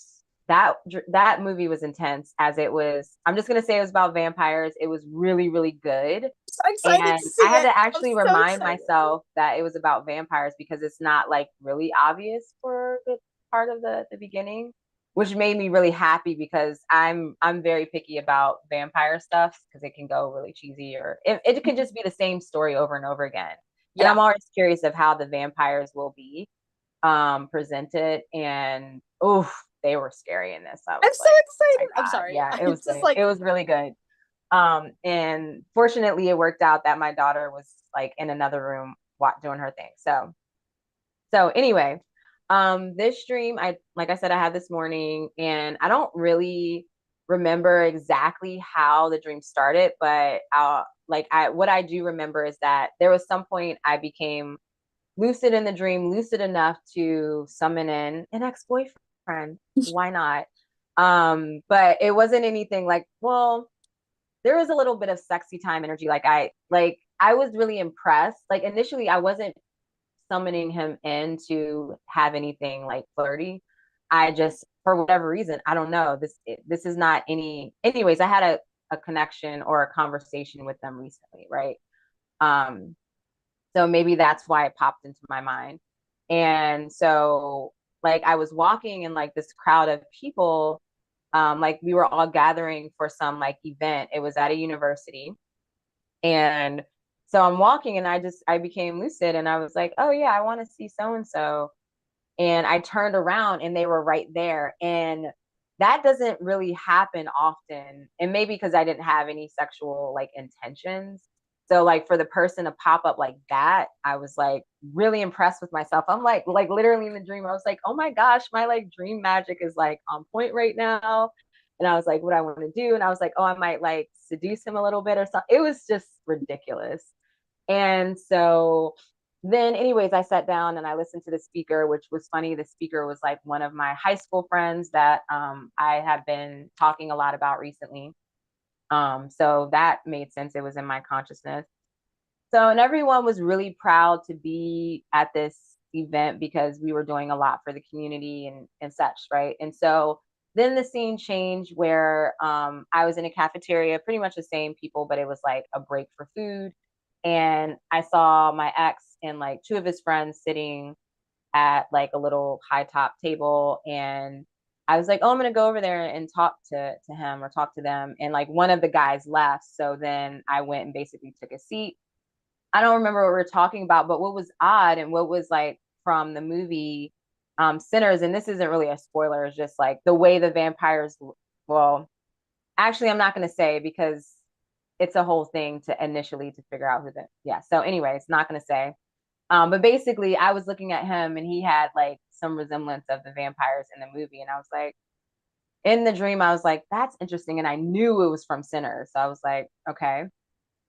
that movie was intense, as it was. I'm just gonna say it was about vampires. It was really, really good. So excited And to I see had it. to I'm actually so remind excited. myself that it was about vampires because it's not like really obvious for the part of the beginning, which made me really happy because I'm very picky about vampire stuff because it can go really cheesy, or it could just be the same story over and over again. And Yeah. I'm always curious of how the vampires will be presented, and oof, they were scary in this. I I'm was so like, oh my excited. I'm God, sorry. yeah, it I'm was just good. like, It was really good. And fortunately it worked out that my daughter was like in another room doing her thing. So anyway, this dream, like I said, I had this morning, and I don't really remember exactly how the dream started, but what I do remember is that there was some point I became lucid in the dream, lucid enough to summon in an ex-boyfriend. Why not? But it wasn't anything like, well, there was a little bit of sexy time energy. I was really impressed. Like initially I wasn't summoning him in to have anything like flirty. I just, for whatever reason, I don't know. This is not anyways, I had a connection or a conversation with them recently, right? Um, so maybe that's why it popped into my mind. And so like I was walking in like this crowd of people, like we were all gathering for some like event. It was at a university, and So I'm walking and I became lucid and I was like, oh yeah, I want to see so and so. And I turned around and they were right there. And that doesn't really happen often. And maybe because I didn't have any sexual like intentions. So like for the person to pop up like that, I was like really impressed with myself. I'm like literally in the dream, I was like, oh my gosh, my like dream magic is like on point right now. And I was like, what I want to do. And I was like, oh, I might like seduce him a little bit or something. It was just ridiculous. And so then, anyways, I sat down and I listened to the speaker, which was funny. The speaker was like one of my high school friends that I have been talking a lot about recently. So that made sense. It was in my consciousness. So, and everyone was really proud to be at this event because we were doing a lot for the community and such, right? And so then the scene changed where I was in a cafeteria, pretty much the same people, but it was like a break for food. And I saw my ex and like two of his friends sitting at like a little high top table. And I was like, oh, I'm gonna go over there and talk to him or talk to them. And like one of the guys left. So then I went and basically took a seat. I don't remember what we were talking about, but what was odd and what was like from the movie Sinners, and this isn't really a spoiler, it's just like the way the vampires, well, actually, I'm not going to say because it's a whole thing to initially to figure out who the, yeah. So, anyways, not going to say. But basically, I was looking at him and he had like some resemblance of the vampires in the movie. And I was like, in the dream, I was like, that's interesting. And I knew it was from Sinners. So I was like, okay.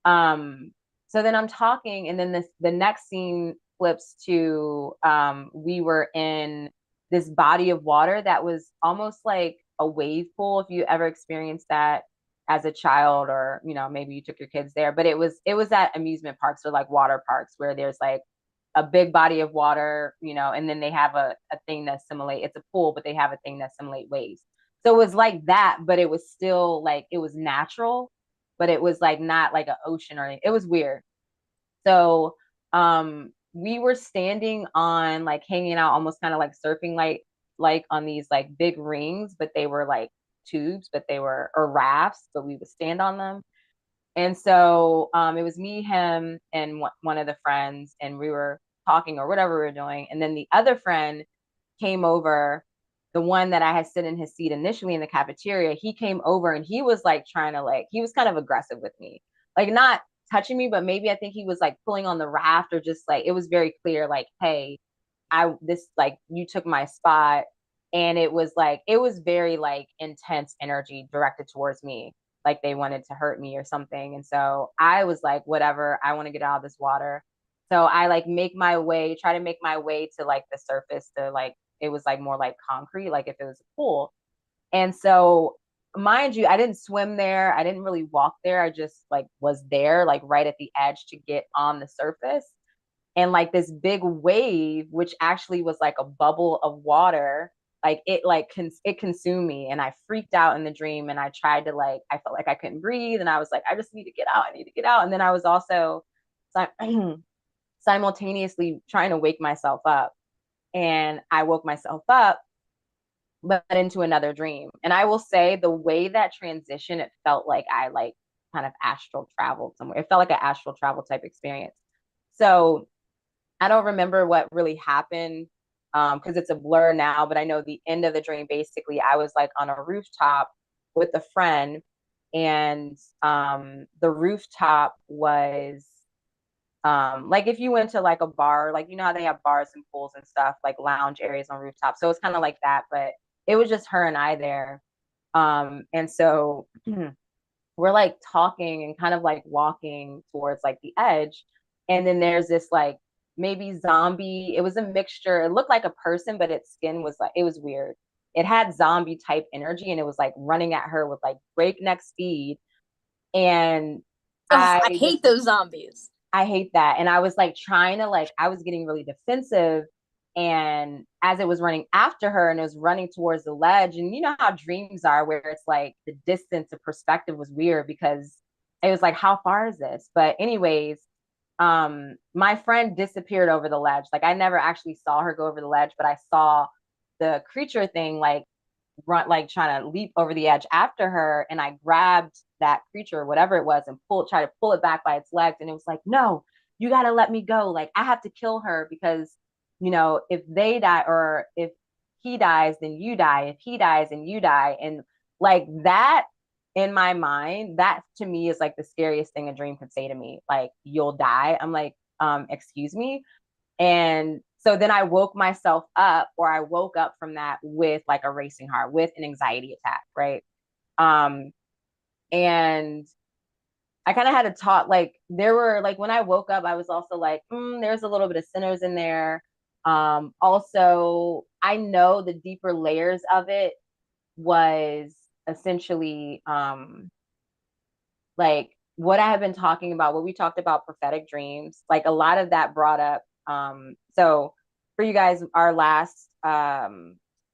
Um, so then I'm talking, and then the next scene flips to we were in this body of water that was almost like a wave pool, if you ever experienced that as a child, or maybe you took your kids there, but it was at amusement parks or like water parks where there's like a big body of water, and then they have a thing that simulate it's a pool, but they have a thing that simulate waves. So it was like that, but it was still like it was natural, but it was like not like an ocean or anything. It was weird. So we were standing on like hanging out almost kind of like surfing like on these like big rings, but they were like tubes, but they were or rafts, but we would stand on them. And so it was me, him, and one of the friends, and we were talking or whatever we were doing. And then the other friend came over, the one that I had sit in his seat initially in the cafeteria. He came over and he was like trying to like, he was kind of aggressive with me, like not touching me, but maybe I think he was like pulling on the raft or just like, it was very clear, like, hey, this like you took my spot. And it was like it was very like intense energy directed towards me, like they wanted to hurt me or something. And so I was like, whatever, I want to get out of this water. So I like try to make my way to like the surface, to like it was like more like concrete, like if it was a pool. And so mind you, I didn't swim there, I didn't really walk there, I just like was there like right at the edge to get on the surface. And like this big wave, which actually was like a bubble of water, like it consumed me, and I freaked out in the dream. And I tried to like, I felt like I couldn't breathe, and I was like, I just need to get out, I need to get out. And then I was also simultaneously trying to wake myself up, and I woke myself up but into another dream. And I will say the way that transition, it felt like I like kind of astral traveled somewhere. It felt like an astral travel type experience. So I don't remember what really happened because it's a blur now, but I know the end of the dream, basically, I was like on a rooftop with a friend, and the rooftop was like if you went to like a bar, like how they have bars and pools and stuff, like lounge areas on rooftops. So it's kind of like that, but it was just her and I there. And so we're like talking and kind of like walking towards like the edge. And then there's this like maybe zombie. It was a mixture. It looked like a person, but its skin was like, it was weird. It had zombie type energy, and it was like running at her with like breakneck speed. And Oh, I I just, hate those zombies. I hate that. And I was like trying to like, I was getting really defensive. And as it was running after her and it was running towards the ledge, and you know how dreams are, where it's like the distance of perspective was weird because it was like, how far is this? But anyways, my friend disappeared over the ledge. Like I never actually saw her go over the ledge, but I saw the creature thing like run, like trying to leap over the edge after her. And I grabbed that creature or whatever it was and try to pull it back by its legs. And it was like, no, you got to let me go. Like, I have to kill her because, if they die, or if he dies, then you die. If he dies, and you die. And like that, in my mind, that to me is like the scariest thing a dream could say to me. Like, you'll die. I'm like, excuse me. And so then I woke myself up, or I woke up from that with like a racing heart, with an anxiety attack, right? Um, and I kind of had to talk, like, there were like, when I woke up, I was also like, there's a little bit of sinners in there. Also, I know the deeper layers of it was essentially like what I have been talking about, what we talked about, prophetic dreams, like a lot of that brought up. So for you guys, our last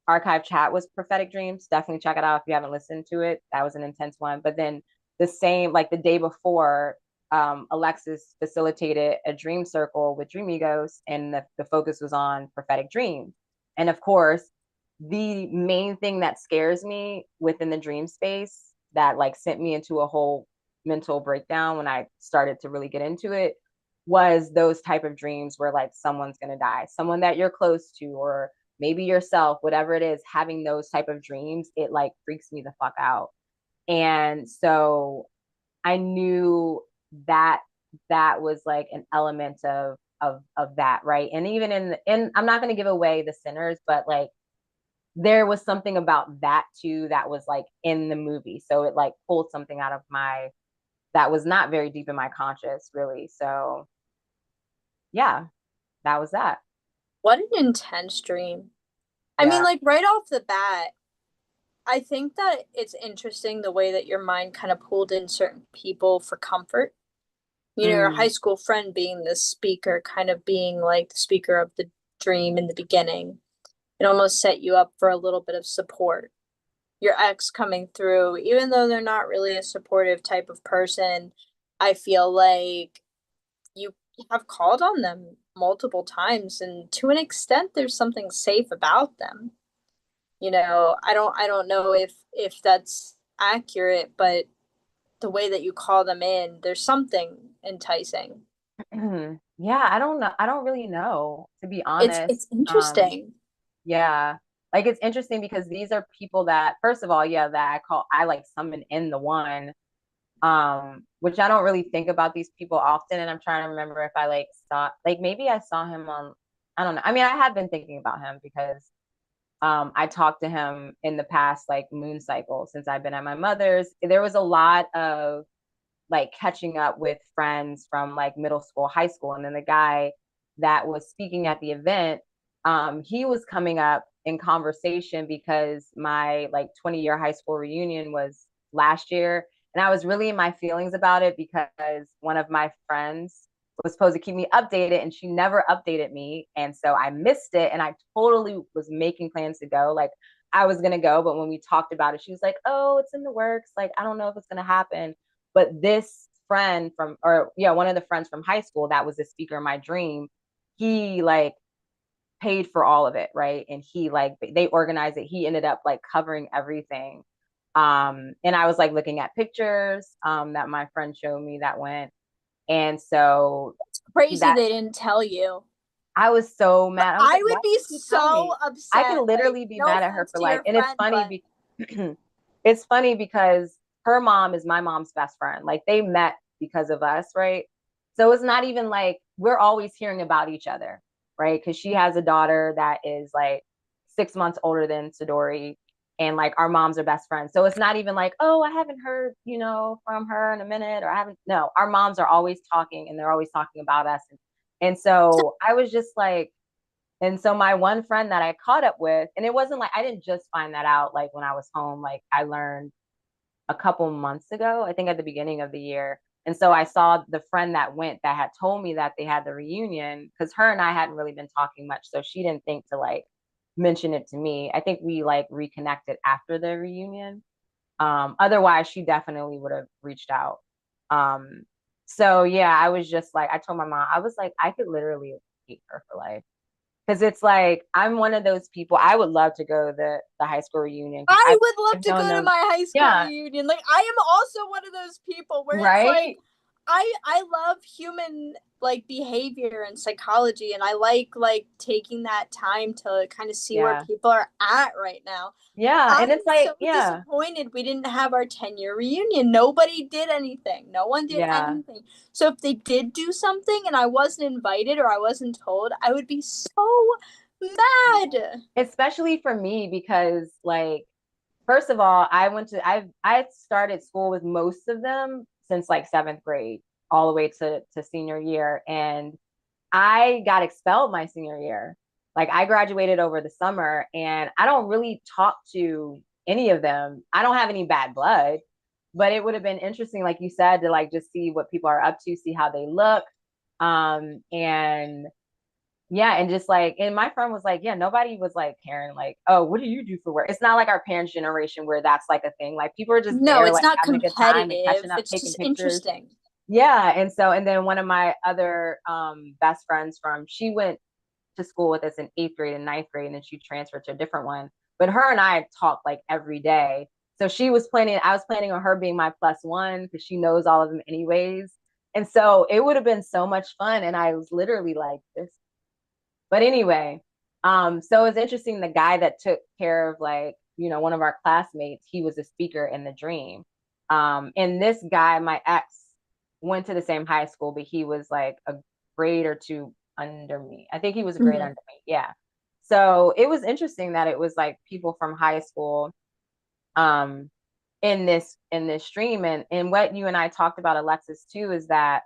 archive chat was prophetic dreams. Definitely check it out if you haven't listened to it. That was an intense one. But then the same, like the day before, Alexis facilitated a dream circle with Dream Egos, and the focus was on prophetic dreams. And of course, the main thing that scares me within the dream space, that like sent me into a whole mental breakdown when I started to really get into it, was those type of dreams where like someone's going to die, someone that you're close to, or maybe yourself, whatever it is. Having those type of dreams, it like freaks me the fuck out. And so I knew that that was like an element of that, right? And even in I'm not going to give away the sinners, but like there was something about that too that was like in the movie, so it like pulled something out of my, that was not very deep in my conscious, really. So yeah, that was that. What an intense dream. I mean, Yeah. like right off the bat, I think that it's interesting the way that your mind kind of pulled in certain people for comfort. Your high Mm, school friend being the speaker, kind of being like the speaker of the dream in the beginning. It almost set you up for a little bit of support. Your ex coming through, even though they're not really a supportive type of person, I feel like you have called on them multiple times, and to an extent there's something safe about them. I don't know if that's accurate, but the way that you call them in, there's something enticing. yeah, I don't know, I don't really know, to be It's honest. it's interesting. Yeah, like it's interesting because these are people that, first of all, yeah, that I like summon in the one, which I don't really think about these people often. And I'm trying to remember if I like saw, like maybe I saw him on, I don't know. I mean, I have been thinking about him because I talked to him in the past like moon cycle since I've been at my mother's. There was a lot of like catching up with friends from like middle school, high school. And then the guy that was speaking at the event, he was coming up in conversation because my like 20-year high school reunion was last year. And I was really in my feelings about it because one of my friends was supposed to keep me updated and she never updated me. And so I missed it. And I totally was making plans to go. Like I was going to go. But when we talked about it, she was like, oh, it's in the works. Like, I don't know if it's going to happen. But this friend from, or yeah, one of the friends from high school that was the speaker in my dream, he like paid for all of it, right? And he like they organized it. He ended up like covering everything. And I was like looking at pictures that my friend showed me that went. And so It's crazy that they didn't tell you. I was so mad. I was I like, why would be didn't you tell so me? I upset. can Like, literally be no mad at her offense for to like, your and it's friend, funny but it's funny because her mom is my mom's best friend. Like they met because of us, right? So it's not even like we're always hearing about each other, right? Because she has a daughter that is like 6 months older than Sidori, and like our moms are best friends. So it's not even like, oh, I haven't heard, from her in a minute, or I haven't. No, our moms are always talking, and they're always talking about us. And so I was just like, and so my one friend that I caught up with, and it wasn't like I didn't just find that out like when I was home. Like I learned a couple months ago, I think at the beginning of the year. And so I saw the friend that went that had told me that they had the reunion, because her and I hadn't really been talking much. So she didn't think to like mention it to me. I think we like reconnected after the reunion. Otherwise, she definitely would have reached out. Um, so yeah, I was just like, I told my mom, I was like, I could literally hate her for life. Because it's like I'm one of those people. I would love to go to the high school reunion because I would love I've to known go to them. my high school Yeah, reunion. Like I am also one of those people where it's like right. I love human like behavior and psychology, and I like taking that time to kind of see where Yeah, people are at right now. yeah, I'm and it's so like, yeah, disappointed we didn't have our 10-year reunion. Nobody did anything. No one did yeah. anything. So if they did do something and I wasn't invited or I wasn't told, I would be so mad. Especially for me because like first of all, I started school with most of them since like seventh grade, all the way to senior year, and I got expelled my senior year. Like I graduated over the summer, and I don't really talk to any of them. I don't have any bad blood, but it would have been interesting, like you said, to like just see what people are up to, see how they look, and yeah, and just like, and my friend was like, yeah, nobody was like caring, like, oh, what do you do for work? It's not like our parents' generation where that's like a thing. Like people are just No, there, it's like not having a good time and competitive. catching up, It's taking just pictures. interesting. Yeah, and so, and then one of my other best friends from, she went to school with us in eighth grade and ninth grade, and then she transferred to a different one. But her and I talked like every day. So she was planning, I was planning on her being my plus one because she knows all of them anyways. And so it would have been so much fun. And I was literally like, this. But anyway, so it's interesting. The guy that took care of like, you know, one of our classmates, he was a speaker in the dream. And this guy, my ex, went to the same high school, but he was like a grade or two under me. I think he was a grade Mhm. under me. Yeah. So it was interesting that it was like people from high school um in this stream. And what you and I talked about, Alexis, too, is that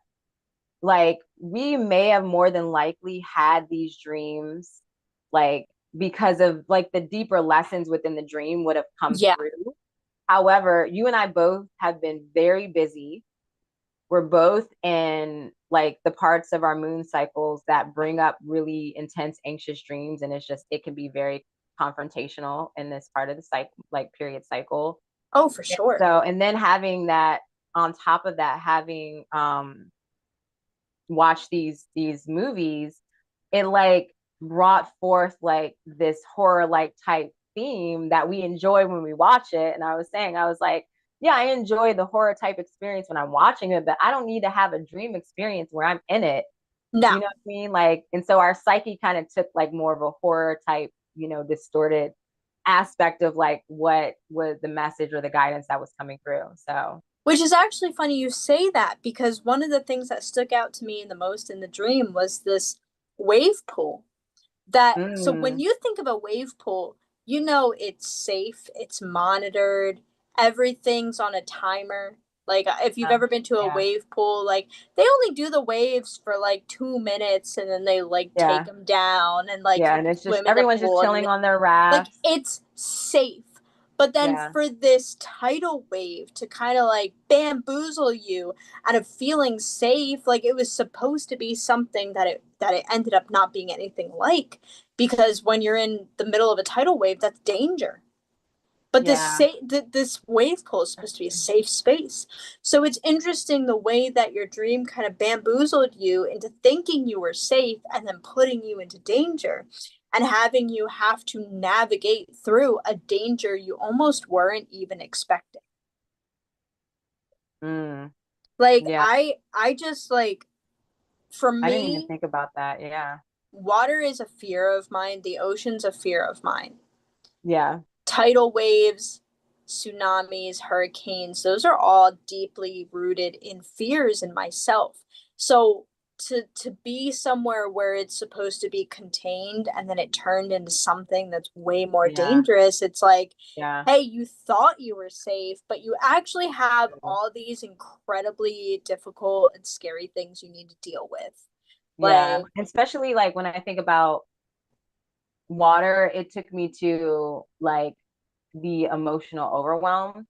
like we may have more than likely had these dreams like because of like the deeper lessons within the dream would have come Yeah. through. However, you and I both have been very busy. We're both in like the parts of our moon cycles that bring up really intense anxious dreams, and it's just it can be very confrontational in this part of the cycle, like period cycle. Oh, for And sure. so, and then having that on top of that, having watch these movies, it like brought forth like this horror like type theme that we enjoy when we watch it. And I was saying, I was like, yeah, I enjoy the horror type experience when I'm watching it, but I don't need to have a dream experience where I'm in it. You No. know what I mean? Like, and so our psyche kind of took like more of a horror type, you know, distorted aspect of like what was the message or the guidance that was coming through. So, Which is actually funny you say that because one of the things that stuck out to me the most in the dream was this wave pool. So when mm, you think of a wave pool, you know it's safe, it's monitored, everything's on a timer. Like if you've ever been to a yeah, wave pool, like they only do the waves for like 2 minutes and then they like take yeah. them down and like Yeah, you and can it's just swim in the everyone's just pool and chilling on their like rafts. it's safe. But then Yeah, for this tidal wave to kind of like bamboozle you out of feeling safe, like it was supposed to be something that it ended up not being anything like, because when you're in the middle of a tidal wave, that's danger. But yeah, this wave pool is supposed to be a safe space. So it's interesting the way that your dream kind of bamboozled you into thinking you were safe and then putting you into danger and having you have to navigate through a danger you almost weren't even expecting. mm, Like yeah. I just like for I didn't even me, think about that. Yeah, water is a fear of mine, the ocean's a fear of mine. yeah, Tidal waves, tsunamis, hurricanes, those are all deeply rooted in fears in myself. So to be somewhere where it's supposed to be contained and then it turned into something that's way more yeah, dangerous, it's like, yeah. hey, you thought you were safe, but you actually have all these incredibly difficult and scary things you need to deal with. Yeah. Like, Especially like when I think about water, it took me to like the emotional overwhelm.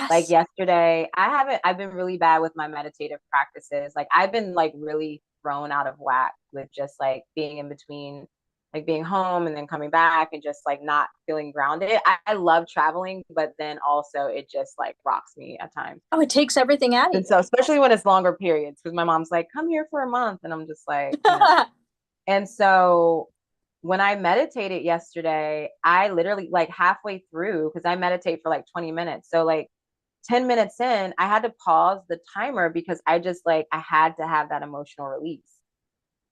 Like yes. yesterday, I've been really bad with my meditative practices. Like I've been like really thrown out of whack with just like being in between, like being home and then coming back and just like not feeling grounded. I love traveling, but then also it just like rocks me at times. Oh, it takes everything out of And so, especially when it's longer periods, because my mom's like, come here for a month. And I'm just like, you know. you. And so when I meditated yesterday, I literally like halfway through, because I meditate for like 20 minutes. So like 10 minutes in, I had to pause the timer because I just like I had to have that emotional release.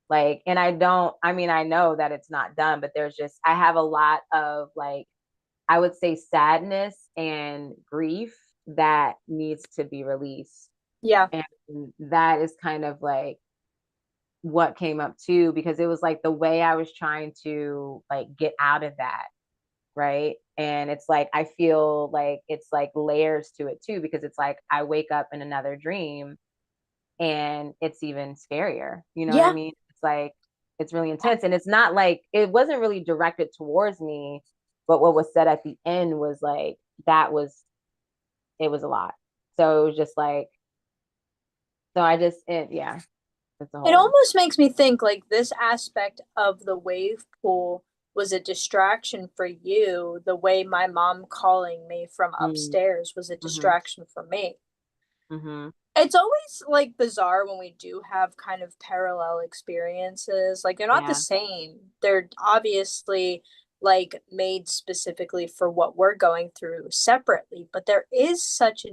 Like, and I don't, I mean, I know that it's not done, but there's just I have a lot of like, I would say sadness and grief that needs to be released. Yeah. And that is kind of like what came up too, because it was like the way I was trying to like get out of that, right? And it's like I feel like it's like layers to it too, because it's like I wake up in another dream and it's even scarier. You know what I Yeah. mean? It's like it's really intense, and it's not like it wasn't really directed towards me, but what was said at the end was like that was it was a lot. So it was just like so I just yeah, it's a It whole almost makes me think like this aspect of the wave pool was a distraction for you, the way my mom calling me from mm, upstairs was a mm-hmm, distraction for me. mm-hmm, It's always like bizarre when we do have kind of parallel experiences. Like they're not the yeah, same. They're obviously like made specifically for what we're going through separately, but there is such a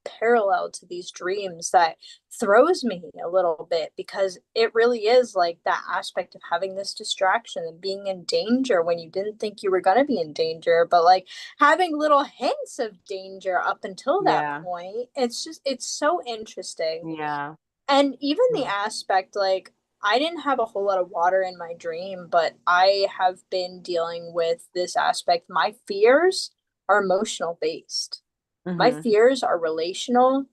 parallel to these dreams that throws me a little bit because it really is like that aspect of having this distraction and being in danger when you didn't think you were going to be in danger, but like having little hints of danger up until that yeah, point. It's just, it's so interesting. yeah, And even the mm, aspect, like, I didn't have a whole lot of water in my dream, but I have been dealing with this aspect. My fears are emotional based. My mm-hmm, fears are relational,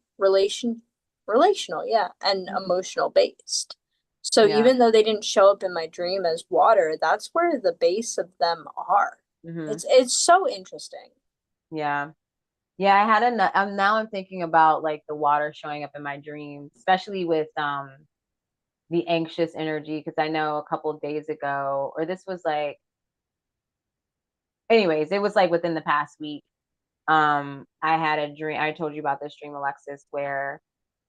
yeah, and mm-hmm, emotional based. So yeah, even though they didn't show up in my dream as water, that's where the base of them are. mm-hmm, It's so interesting. yeah. Yeah, I had now I'm thinking about like the water showing up in my dreams, especially with the anxious energy, because I know a couple of days ago, or this was like, anyways, it was like within the past week. I had a dream. I told you about this dream, Alexis, where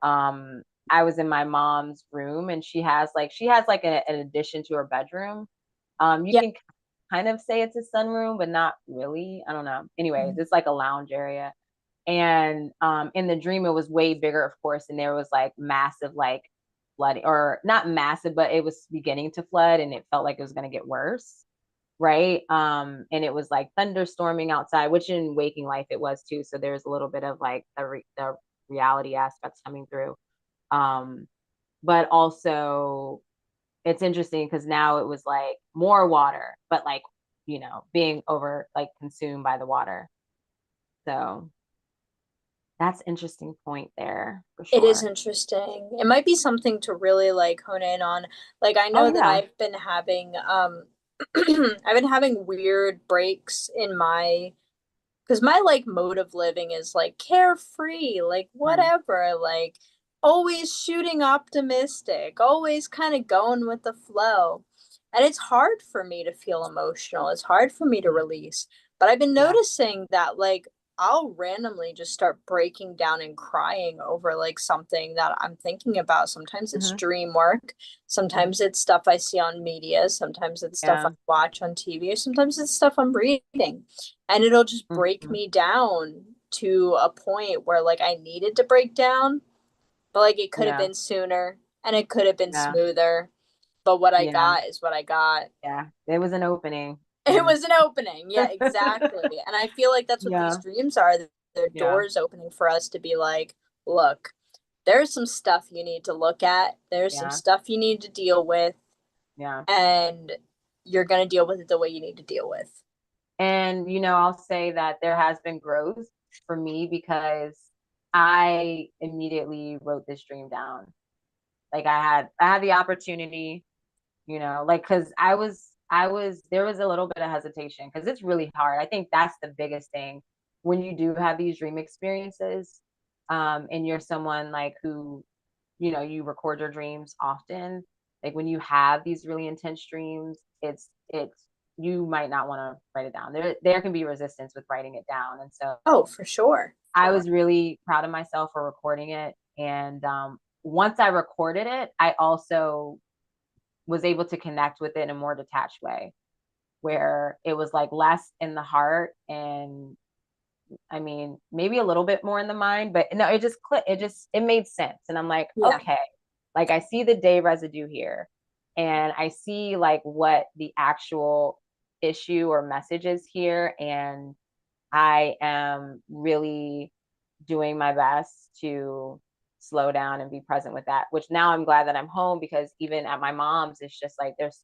um I was in my mom's room, and she has like an addition to her bedroom. You Yeah. can kind of say it's a sunroom, but not really. I don't know. Anyways, Mhm. it's like a lounge area. And in the dream it was way bigger, of course, and there was like massive like flooding, or not massive, but it was beginning to flood, and it felt like it was going to get worse, right? And it was like thunderstorming outside, which in waking life it was too, so there's a little bit of like the reality aspects coming through. But also it's interesting because now it was like more water, but like, being over like consumed by the water. So that's interesting point there for It is sure. interesting. It might be something to really like hone in on. Like I Oh know that yeah. I've been having I've been having weird breaks in my because my like mode of living is like carefree, like Mhm. whatever, like always shooting optimistic, always kind of going with the flow. And it's hard for me to feel emotional. It's hard for me to Mhm. release. But I've been Yeah. noticing that like I'll randomly just start breaking down and crying over like something that I'm thinking about. Sometimes it's Hmm. dream work, Hmm. sometimes it's stuff I see on media, sometimes it's stuff I Yeah. watch on TV, or sometimes it's stuff I'm reading, and it'll just break Hmm. me down to a point where like I needed to break down, but like it could have Yeah. been sooner and it could have been Yeah. smoother. But what I Yeah. got is what I got. Yeah. There was an opening. It And was an opening. Yeah, exactly. And I feel like that's what these yeah. dreams are. They're Yeah. doors opening for us to be like, look, there's some stuff you need to look at. There's some Yeah. stuff you need to deal with, Yeah. and you're going to deal with it the way you need to deal with. And I'll say that there has been growth for me because I immediately wrote this dream down. Like I had the opportunity, like because I was there was a little bit of hesitation because it's really hard. I think that's the biggest thing when you do have these dream experiences, and you're someone like who, you record your dreams often. Like when you have these really intense dreams, it's you might not want to write it down. There can be resistance with writing it down, and so Oh, for sure. I was really proud of myself for recording it. And once I recorded it, I also was able to connect with it in a more detached way. where it was like less in the heart and I mean, maybe a little bit more in the mind, but no, it just clicked. It made sense. And I'm like, Yeah. okay, like I see the day residue here and I see like what the actual issue or message is here. And I am really doing my best to slow down and be present with that, which now I'm glad that I'm home because even at my mom's, it's just like there's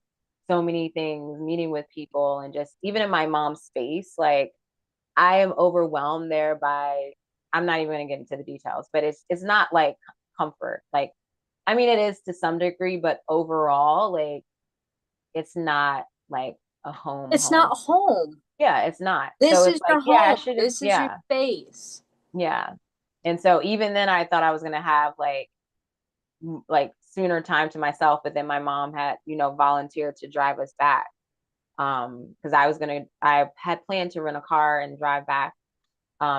so many things, meeting with people and just even in my mom's space, like I am overwhelmed there by I'm not even going to get into the details, but it's not like comfort. Like I mean it is to some degree, but overall like it's not like a home It's home. not home. Yeah, it's not. So This it's is like, your yeah, I home. should have This is your yeah. space. Yeah. And so even then I thought I was going to have like sooner time to myself, but then my mom had, volunteered to drive us back. Because I had planned to rent a car and drive back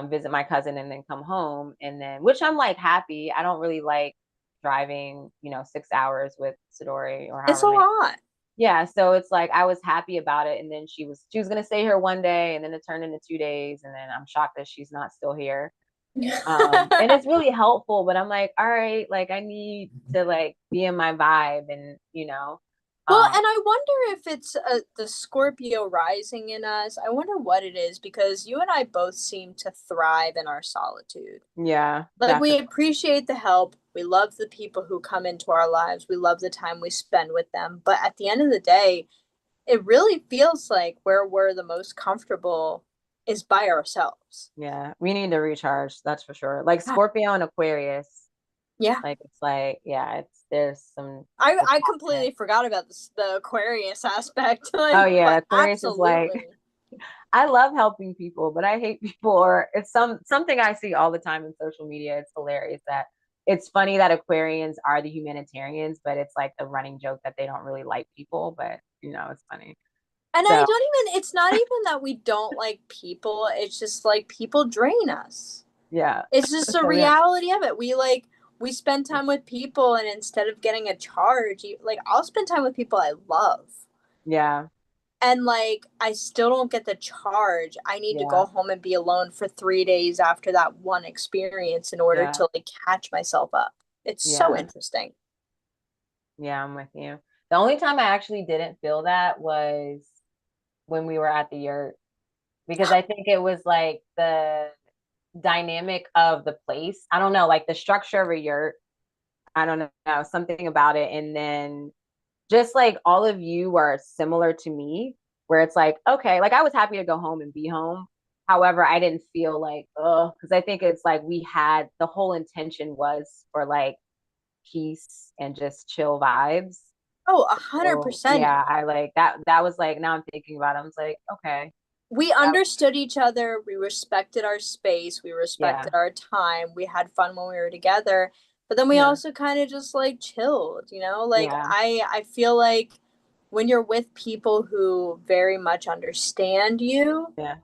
visit my cousin and then come home and then which I'm like happy. I don't really like driving, 6 hours with Sidori or It's however a many. lot. Yeah, so it's like I was happy about it and then she was gonna stay here one day and then it turned into 2 days and then I'm shocked that she's not still here. And it's really helpful, but I'm like, all right, like I need to like be in my vibe and Well, um and I wonder if it's the Scorpio rising in us. I wonder what it is because you and I both seem to thrive in our solitude. yeah, Like, we definitely. appreciate the help. We love the people who come into our lives. We love the time we spend with them. But at the end of the day, it really feels like where we're the most comfortable is by ourselves. Yeah, we need to recharge, that's for sure. Like Scorpio and Aquarius. Yeah. Like it's like, yeah, there's some I detachment. completely forgot about this, the Aquarius aspect. Oh Like, yeah, but Aquarius is like absolutely. I love helping people, but I hate people or it's something I see all the time in social media. It's hilarious that it's funny that Aquarians are the humanitarians, but it's like the running joke that they don't really like people, but it's funny. And I So don't even, it's not even that we don't like people. It's just like people drain us. yeah. It's just a So yeah, reality of it. We spend time with people, and instead of getting a charge, like, I'll spend time with people I love. yeah, And like, I still don't get the charge. I need to yeah, go home and be alone for 3 days after that one experience in order yeah, to like catch myself up. It's so yeah, interesting. yeah, I'm with you. The only time I actually didn't feel that was when we were at the yurt because I think it was like the dynamic of the place. I don't know, like the structure of a yurt. I don't know, something about it. And then just like all of you are similar to me, where it's like, okay, like I was happy to go home and be home. However, I didn't feel like, oh, because I think it's like we had the whole intention was for like peace and just chill vibes. Oh, a hundred So percent. yeah, I like that. That was like now I'm thinking about it. I was like, okay, We that understood each other. We respected our space. We yeah, respected our time. We had fun when we were together. But then we yeah, also kind of just like chilled, you know? Like, yeah, I feel like when you're with people who very much understand you, yeah.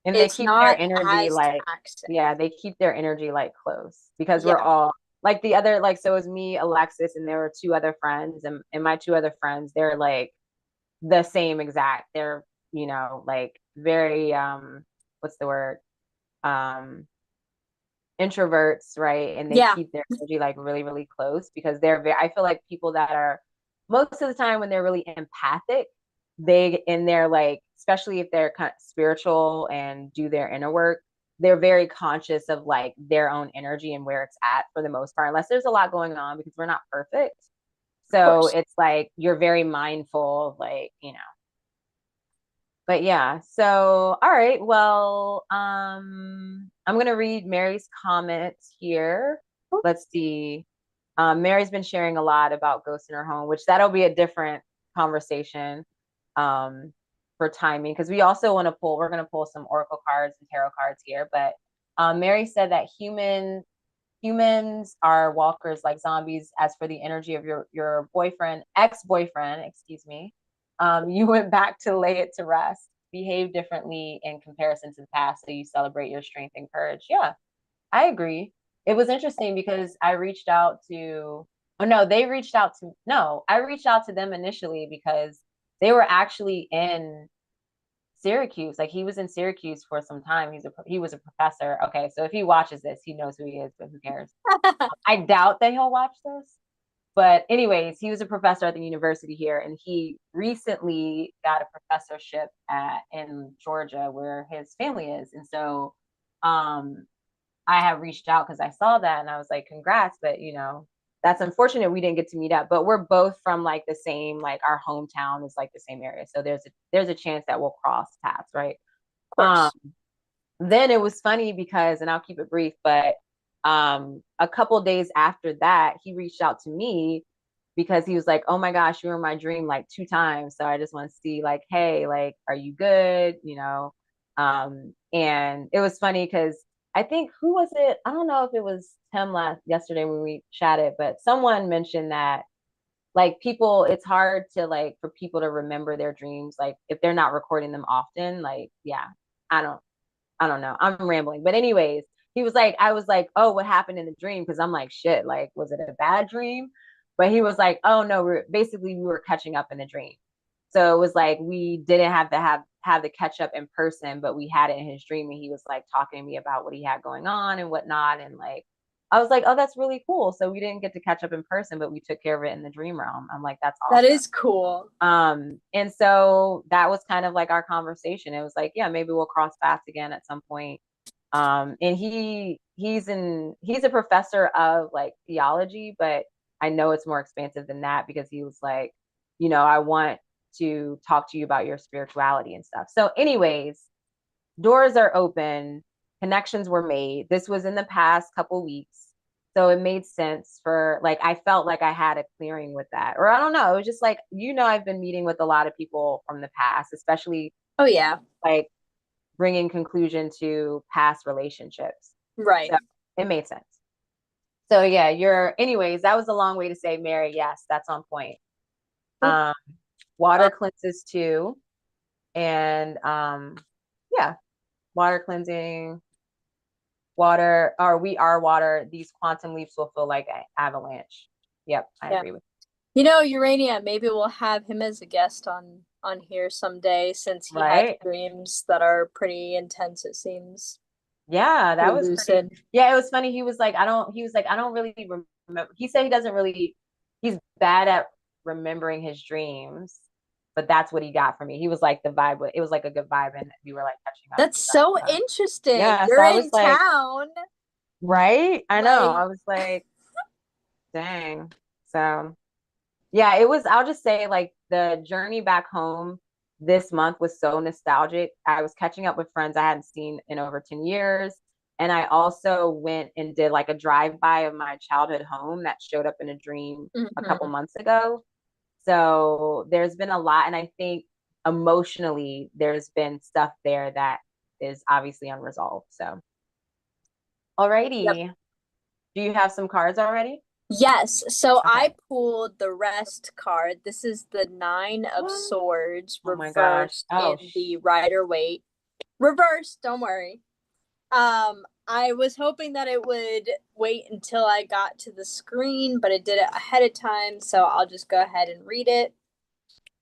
And they it's keep their not energy as like, taxing. yeah, they keep their energy like close because we're Yeah. all like the other, like, so it was me, Alexis, and there were two other friends, and my two other friends, they're like the same exact. They're, like very, what's the word? Um, Introverts, right? And they Yeah. keep their energy like really, really close because I feel like people that are most of the time when they're really empathic, they in their like, especially if they're kind of spiritual and do their inner work, they're very conscious of like their own energy and where it's at for the most part, unless there's a lot going on because we're not perfect. Of So course. it's like you're very mindful of like, but yeah, so all right, well, I'm gonna read Mary's comments here. Let's see. Mary's been sharing a lot about ghosts in her home, which that'll be a different conversation um for timing because we're gonna pull some oracle cards and tarot cards here. But Mary said that humans are walkers like zombies. As for the energy of your boyfriend, ex-boyfriend, excuse me, you went back to lay it to rest. Behave differently in comparison to the past, so you celebrate your strength and courage. Yeah, I agree. It was interesting because I reached out to. Oh no, they reached out to. No, I reached out to them initially because they were actually in. Syracuse. Like he was in Syracuse for some time. He was a professor. Okay, so if he watches this, he knows who he is, but who cares? I doubt that he'll watch this. But anyways, he was a professor at the university here, and he recently got a professorship in Georgia, where his family is. And so, um, I have reached out because I saw that, and I was like, "Congrats!" But that's unfortunate we didn't get to meet up. But we're both from like the same, like our hometown is like the same area, so there's a chance that we'll cross paths, right? Of Um, course. then it was funny because, and I'll keep it brief, but a couple days after that, he reached out to me because he was like, "Oh my gosh, you were in my dream like 2 times. So I just want to see like, hey, like, are you good? And it was funny because I think who was it? I don't know if it was Tim yesterday when we chatted, but someone mentioned that like people, it's hard to like for people to remember their dreams, like if they're not recording them often. Like, yeah, I don't I don't know. I'm rambling. But anyways, he was like, I was like, oh, what happened in the dream? Because I'm like, shit, like, was it a bad dream? But he was like, oh no, we were catching up in the dream. So it was like we didn't have to have the catch up in person, but we had it in his dream, and he was like talking to me about what he had going on and whatnot. And like I was like, oh, that's really cool. So we didn't get to catch up in person, but we took care of it in the dream realm. I'm like, that's That awesome. is cool. And so that was kind of like our conversation. It was like, yeah, maybe we'll cross paths again at some point. And he's a professor of like theology, but I know it's more expansive than that because he was like, I want to talk to you about your spirituality and stuff. So, anyways, doors are open, connections were made. This was in the past couple weeks. So it made sense for like, I felt like I had a clearing with that. Or I don't know. It was just like, I've been meeting with a lot of people from the past, especially Oh yeah. like bringing conclusion to past relationships. Right. So it made sense. So yeah, anyways, that was a long way to say, Mary, yes, that's on point. Cool. Um, water Um, cleanses too. And yeah, water cleansing, water, or we are water. These quantum leaps will feel like an avalanche. Yep, I yeah. agree with Urania, maybe we'll have him as a guest on here someday since you. he had Right? dreams that are pretty intense, it seems. Yeah, that Pretty was pretty. lucid. Yeah, it was funny. He was like, I don't really remember. He said he doesn't really, he's bad at remembering his dreams, but that's what he got from me. He was like, it was like a good vibe, and we were like catching up and That's stuff. so So, interesting. yeah, so You're I was in like, town. right? I know. Like, I was like, dang. So, yeah, I'll just say, like, the journey back home this month was so nostalgic. I was catching up with friends I hadn't seen in over 10 years. And I also went and did like a drive-by of my childhood home that showed up in a dream a couple mhm. months ago. So there's been a lot. And I think emotionally, there's been stuff there that is obviously unresolved. So, Yep. alrighty. Do you have some cards already? Yes. So Okay. I pulled the rest card. This is the Nine of Swords Oh my gosh. reversed in the Rider-Waite. Reversed, don't worry. I was hoping that it would wait until I got to the screen, but it did it ahead of time, so I'll just go ahead and read it.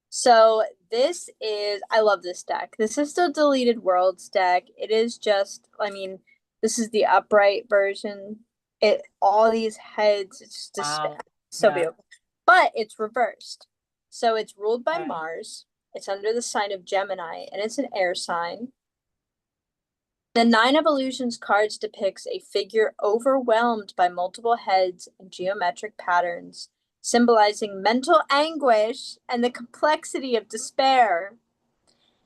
So I love this deck. This is the Deleted Worlds deck. It is just, this is the upright version. All these heads, it's just Wow. so Yeah. beautiful. But it's reversed. So it's ruled by Okay. Mars. It's under the sign of Gemini, and it's an air sign. The Nine of Illusions cards depicts a figure overwhelmed by multiple heads and geometric patterns, symbolizing mental anguish and the complexity of despair.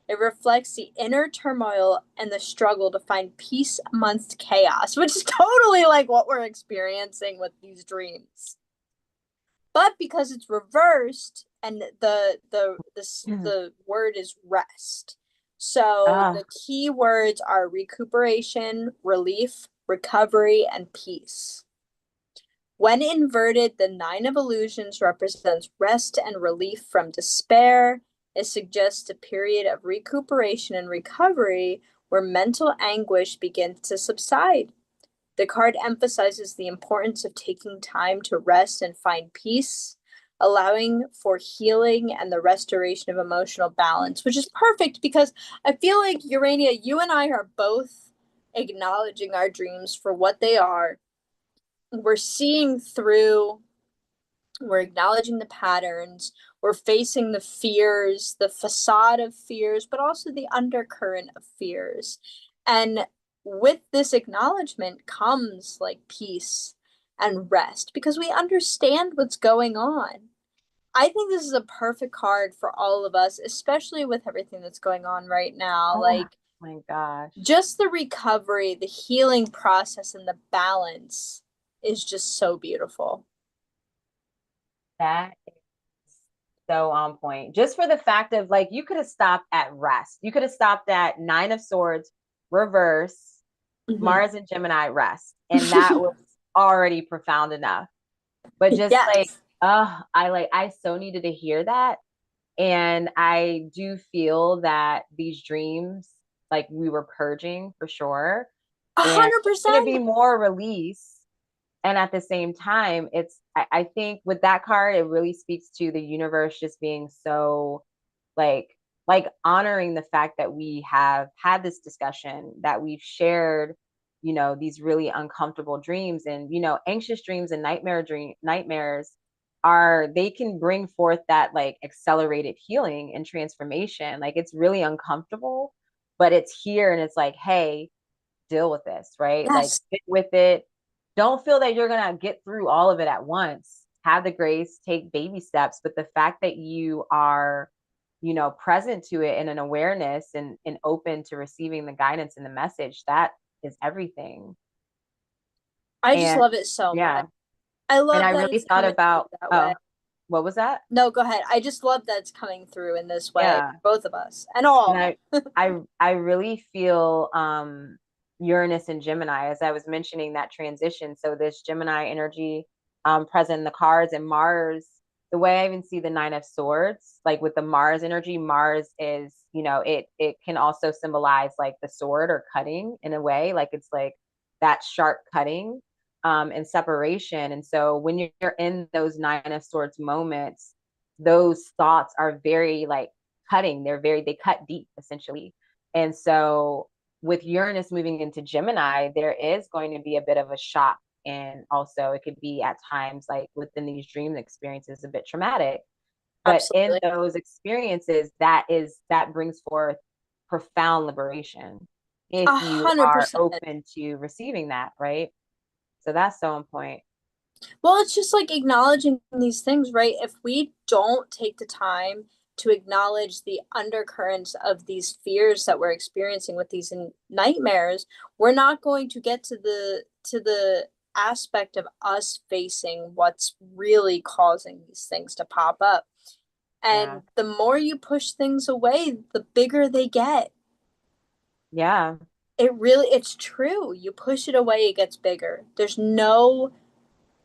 It reflects the inner turmoil and the struggle to find peace amongst chaos, which is totally like what we're experiencing with these dreams. But because it's reversed and the word is rest. So Ah, the key words are recuperation, relief, recovery, and peace. When inverted, the Nine of Illusions represents rest and relief from despair. It suggests a period of recuperation and recovery where mental anguish begins to subside. The card emphasizes the importance of taking time to rest and find peace. allowing for healing and the restoration of emotional balance, which is perfect because I feel like, Urania, you and I are both acknowledging our dreams for what they are. We're seeing through, we're acknowledging the patterns, we're facing the fears, the facade of fears, but also the undercurrent of fears. And with this acknowledgement comes like peace and rest because we understand what's going on. I think this is a perfect card for all of us, especially with everything that's going on right now. Oh Like, my gosh. just the recovery, the healing process, and the balance is just so beautiful. That is so on point. Just for the fact of like, you could have stopped at rest. You could have stopped at Nine of Swords, reverse, Mhm. Mars and Gemini rest. And that was already profound enough. But just like, Yes, I so needed to hear that. And I do feel that these dreams, like we were purging for sure. a And hundred it's going to be percent. more release. And at the same time, I think with that card, it really speaks to the universe just being so like, honoring the fact that we have had this discussion, that we've shared, these really uncomfortable dreams, and, anxious dreams and nightmares are, they can bring forth that like accelerated healing and transformation. Like it's really uncomfortable, but it's here and it's like, hey, deal with this, right? Like Yes, sit with it. Don't feel that you're going to get through all of it at once. Have the grace, take baby steps. But the fact that you are, present to it in an awareness and open to receiving the guidance and the message, that is everything. I just And love it so much. yeah. I And love I that really it's thought coming through about, that way. oh, what was that? No, go ahead. I just love that it's coming through in this way, Yeah. both of us and And all. I really feel Uranus and Gemini, as I was mentioning that transition. So this Gemini energy present in the cards, and Mars, the way I even see the Nine of Swords, like with the Mars energy, Mars is, it can also symbolize like the sword or cutting in a way, like it's like that sharp cutting and separation. And so when you're in those Nine of Swords moments, those thoughts are very like cutting. They cut deep essentially. And so with Uranus moving into Gemini, there is going to be a bit of a shock. And also it could be at times like within these dream experiences a bit traumatic. But in Absolutely. those experiences, that brings forth profound liberation if A you hundred are percent. open to receiving that, right? So that's so on point. Well, it's just like acknowledging these things, right? If we don't take the time to acknowledge the undercurrents of these fears that we're experiencing with these nightmares, we're not going to get to the aspect of us facing what's really causing these things to pop up. Yeah. And the more you push things away, the bigger they get. Yeah. It's true. You push it away, it gets bigger. There's no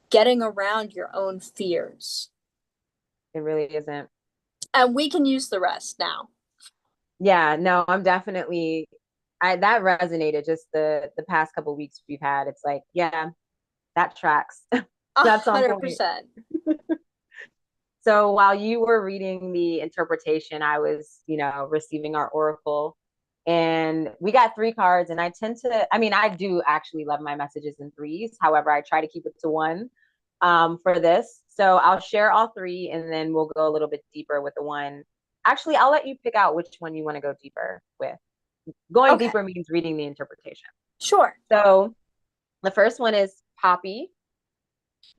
getting around your own fears. It really isn't. And we can use the rest now. Yeah, no, I'm definitely I that resonated just the past couple weeks we've had. It's like, yeah, that tracks. A That's on hundred point. percent. So while you were reading the interpretation, I was, receiving our oracle, and we got three cards, and I mean, I do actually love my messages in threes. However, I try to keep it to one for this. So I'll share all three and then we'll go a little bit deeper with the one. Actually, I'll let you pick out which one you want to go deeper with. Going Okay, deeper means reading the interpretation. sure. So the first one is Poppy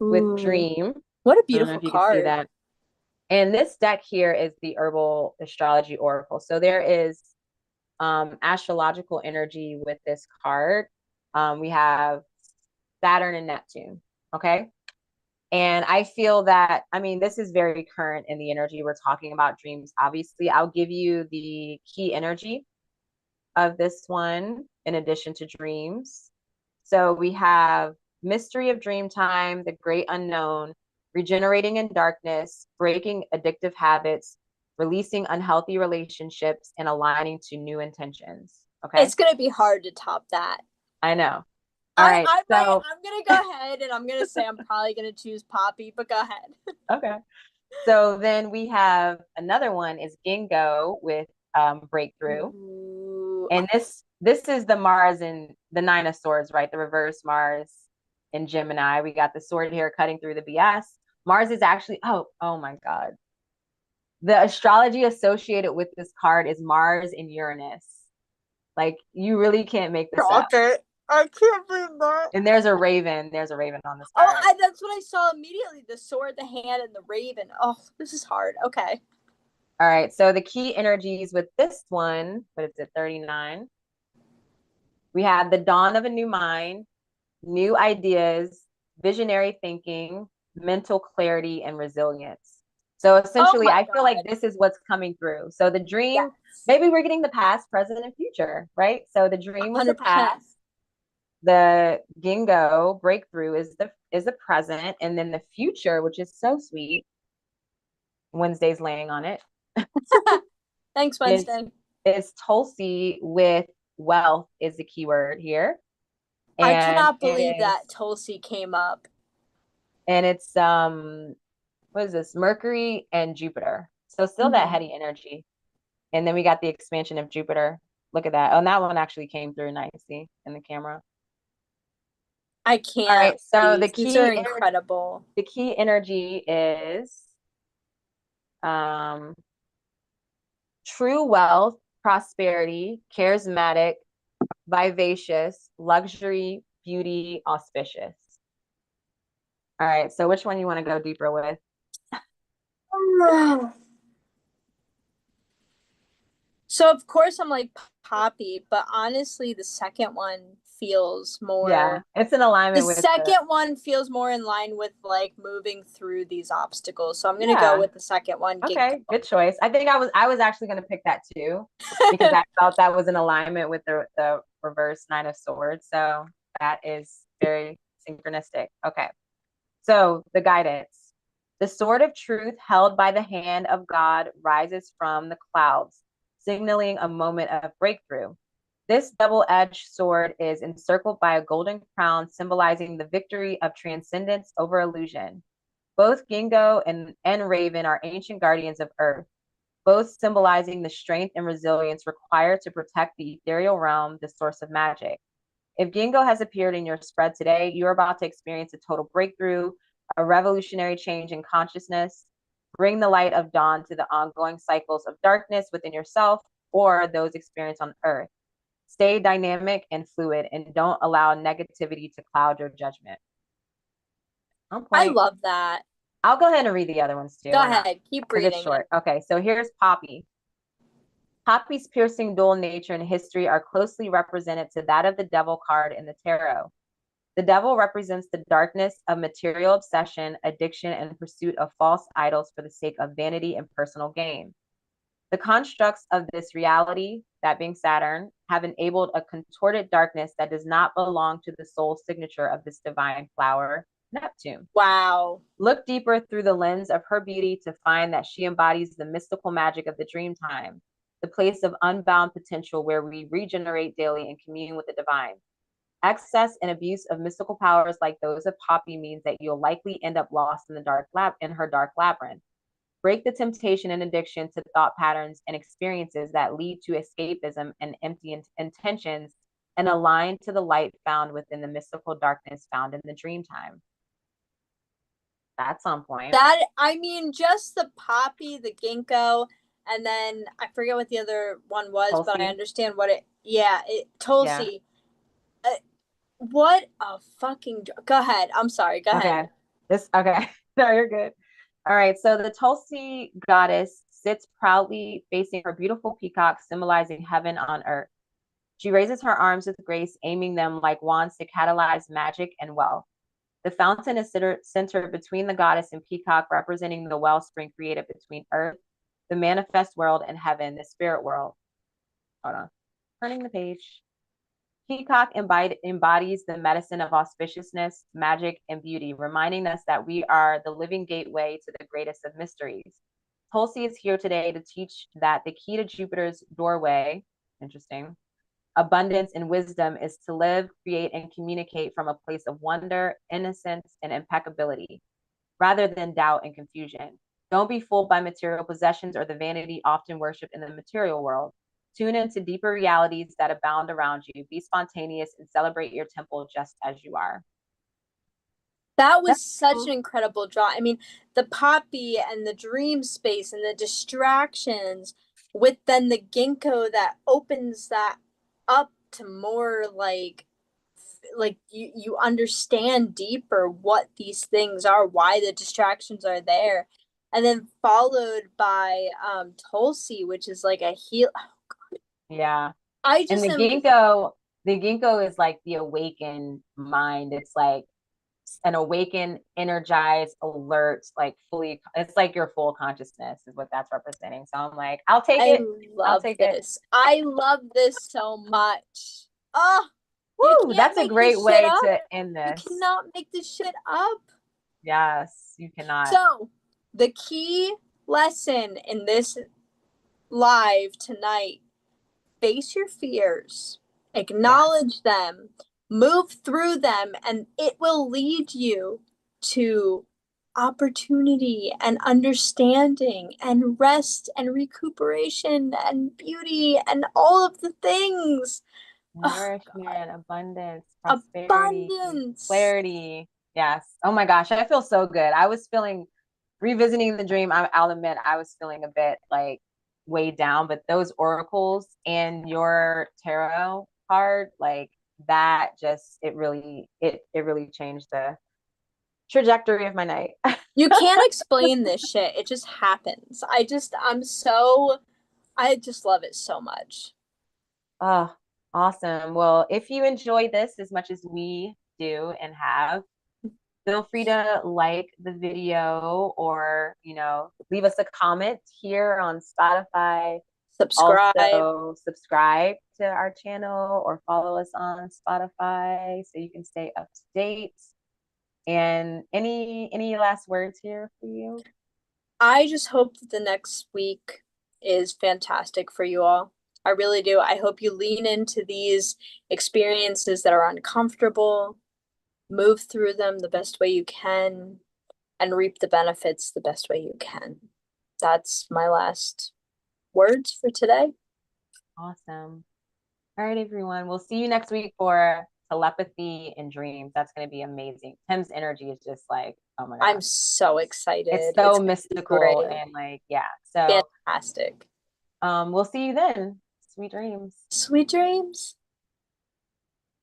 with Ooh, Dream. what a I don't know beautiful if you can see card. that. And this deck here is the Herbal Astrology Oracle. So there is astrological energy with this card. We have Saturn and Neptune. Okay. And I feel that, I mean, this is very current in the energy. We're talking about dreams. Obviously, I'll give you the key energy of this one in addition to dreams. So we have mystery of dream time, the great unknown, regenerating in darkness, breaking addictive habits, releasing unhealthy relationships, and aligning to new intentions. Okay. It's gonna be hard to top that. I know. All right. So, I'm gonna go ahead and I'm gonna say I'm probably gonna choose Poppy, but go ahead. okay. So then we have another one is Ginkgo with breakthrough. Ooh. And this is the Mars and the Nine of Swords, right? The reverse Mars in Gemini. We got the sword here cutting through the BS. Mars is actually, oh my God. The astrology associated with this card is Mars and Uranus. Like you really can't make this up. Stop it. I can't believe that. And there's a raven. There's a raven on this Oh, card. that's what I saw immediately. The sword, the hand, and the raven. Oh, this is hard. Okay. All right. So the key energies with this one, what is it, 39? We have the dawn of a new mind, new ideas, visionary thinking, mental clarity, and resilience. So Oh essentially, my I feel like God. this is what's coming through. So the dream, Yes. maybe we're getting the past, present, and future, right? So the dream was the 100%. past. The Gingo breakthrough is the present, and then the future, which is so sweet. Wednesday's laying on it. Thanks, Is Wednesday. is Tulsi with wealth is the keyword here, I and cannot it believe that is Tulsi came up. and it's what is this? Mercury and Jupiter. So still that Mhm. heady energy. And then we got the expansion of Jupiter. Look at that. Oh, and that one actually came through nicely in the camera. I All can't right. So with these. These are incredible. the key energy is um true wealth, prosperity, charismatic, vivacious, luxury, beauty, auspicious. All right. So which one you want to go deeper with? So of course I'm like Poppy, but honestly the second one feels Yeah, more it's in the alignment with the second one feels more in line with like moving through these obstacles. So I'm gonna go yeah. with the second one, Okay, Ginkgo. good choice. I think I was actually going to pick that too because I felt that was in alignment with the reverse Nine of Swords. So that is very synchronistic. Okay. So the guidance. The sword of truth held by the hand of God rises from the clouds, signaling a moment of breakthrough. This double-edged sword is encircled by a golden crown symbolizing the victory of transcendence over illusion. Both Gingo and Raven are ancient guardians of Earth, both symbolizing the strength and resilience required to protect the ethereal realm, the source of magic. If Gingo has appeared in your spread today, you're about to experience a total breakthrough, a revolutionary change in consciousness. Bring the light of dawn to the ongoing cycles of darkness within yourself or those experienced on Earth. Stay dynamic and fluid and don't allow negativity to cloud your judgment. On I point. love that. I'll go ahead and read the other ones too. Go Why not? ahead, keep Because it's reading it. short. Okay, so here's Poppy. Poppy's piercing dual nature and history are closely represented to that of the devil card in the tarot. The devil represents the darkness of material obsession, addiction, and pursuit of false idols for the sake of vanity and personal gain. The constructs of this reality, that being Saturn, have enabled a contorted darkness that does not belong to the soul signature of this divine flower, Neptune. Wow. Look deeper through the lens of her beauty to find that she embodies the mystical magic of the dream time, the place of unbound potential where we regenerate daily and commune with the divine. Excess and abuse of mystical powers like those of Poppy means that you'll likely end up lost in the in her dark labyrinth. Break the temptation and addiction to thought patterns and experiences that lead to escapism and empty intentions and align to the light found within the mystical darkness found in the dream time. That's on point. That I mean, just the Poppy, the Ginkgo, and then I forget what the other one was, but I Tulsi. understand what it. Yeah, Yeah. Tulsi. Uh, what a fucking. Go ahead. I'm sorry. Go ahead. Okay. This okay. No, you're good. All right. So the Tulsi goddess sits proudly facing her beautiful peacock, symbolizing heaven on earth. She raises her arms with grace, aiming them like wands to catalyze magic and wealth. The fountain is centered between the goddess and peacock, representing the wellspring created between earth, the manifest world, and heaven, the spirit world. Hold on. Turning the page. Peacock embodies the medicine of auspiciousness, magic, and beauty, reminding us that we are the living gateway to the greatest of mysteries. Tulsi is here today to teach that the key to Jupiter's doorway, interesting, abundance and wisdom is to live, create, and communicate from a place of wonder, innocence, and impeccability, rather than doubt and confusion. Don't be fooled by material possessions or the vanity often worshipped in the material world. Tune into deeper realities that abound around you. Be spontaneous and celebrate your temple just as you are. That That's was such cool. an incredible draw. I mean, the poppy and the dream space and the distractions with then the ginkgo that opens that up to more like you understand deeper what these things are, why the distractions are there. And then followed by Tulsi, which is like a heal. Yeah. I And just am like the ginkgo is like the awakened mind. It's like an awakened, energized, alert, like fully, it's like your full consciousness is what that's representing. So I'm like, I'll take I it. I'll love take it. this. I love this so much. Oh, you Woo, can't that's a make this great shit way up. to end You this. cannot make this shit up. Yes, you cannot. So, the key lesson in this live tonight, face your fears, Yes. acknowledge them, move through them, and it will lead you to opportunity and understanding and rest and recuperation and beauty and all of the things. Oh, God. Nourishment, abundance, prosperity, Abundance. clarity. Yes. Oh my gosh, I feel so good. I was feeling revisiting the dream. I'll admit I was feeling a bit like weighed down, but those oracles and your tarot card, like that just it really changed the trajectory of my night. You can't explain this shit. It just happens. I just love it so much. Oh, awesome. Well, if you enjoy this as much as we do and have, feel free to like the video or, leave us a comment here on Spotify. Subscribe. Also, subscribe to our channel or follow us on Spotify so you can stay up to date. And any last words here for you? I just hope that the next week is fantastic for you all. I really do. I hope you lean into these experiences that are uncomfortable, move through them the best way you can, and reap the benefits the best way you can. That's my last words for today. Awesome. All right, everyone. We'll see you next week for telepathy and dreams. That's going to be amazing. Tim's energy is just like, oh my I'm gosh. so It's excited. so It's gonna be mystical great. and like, yeah. So Fantastic. we'll see you then. Sweet dreams. Sweet dreams.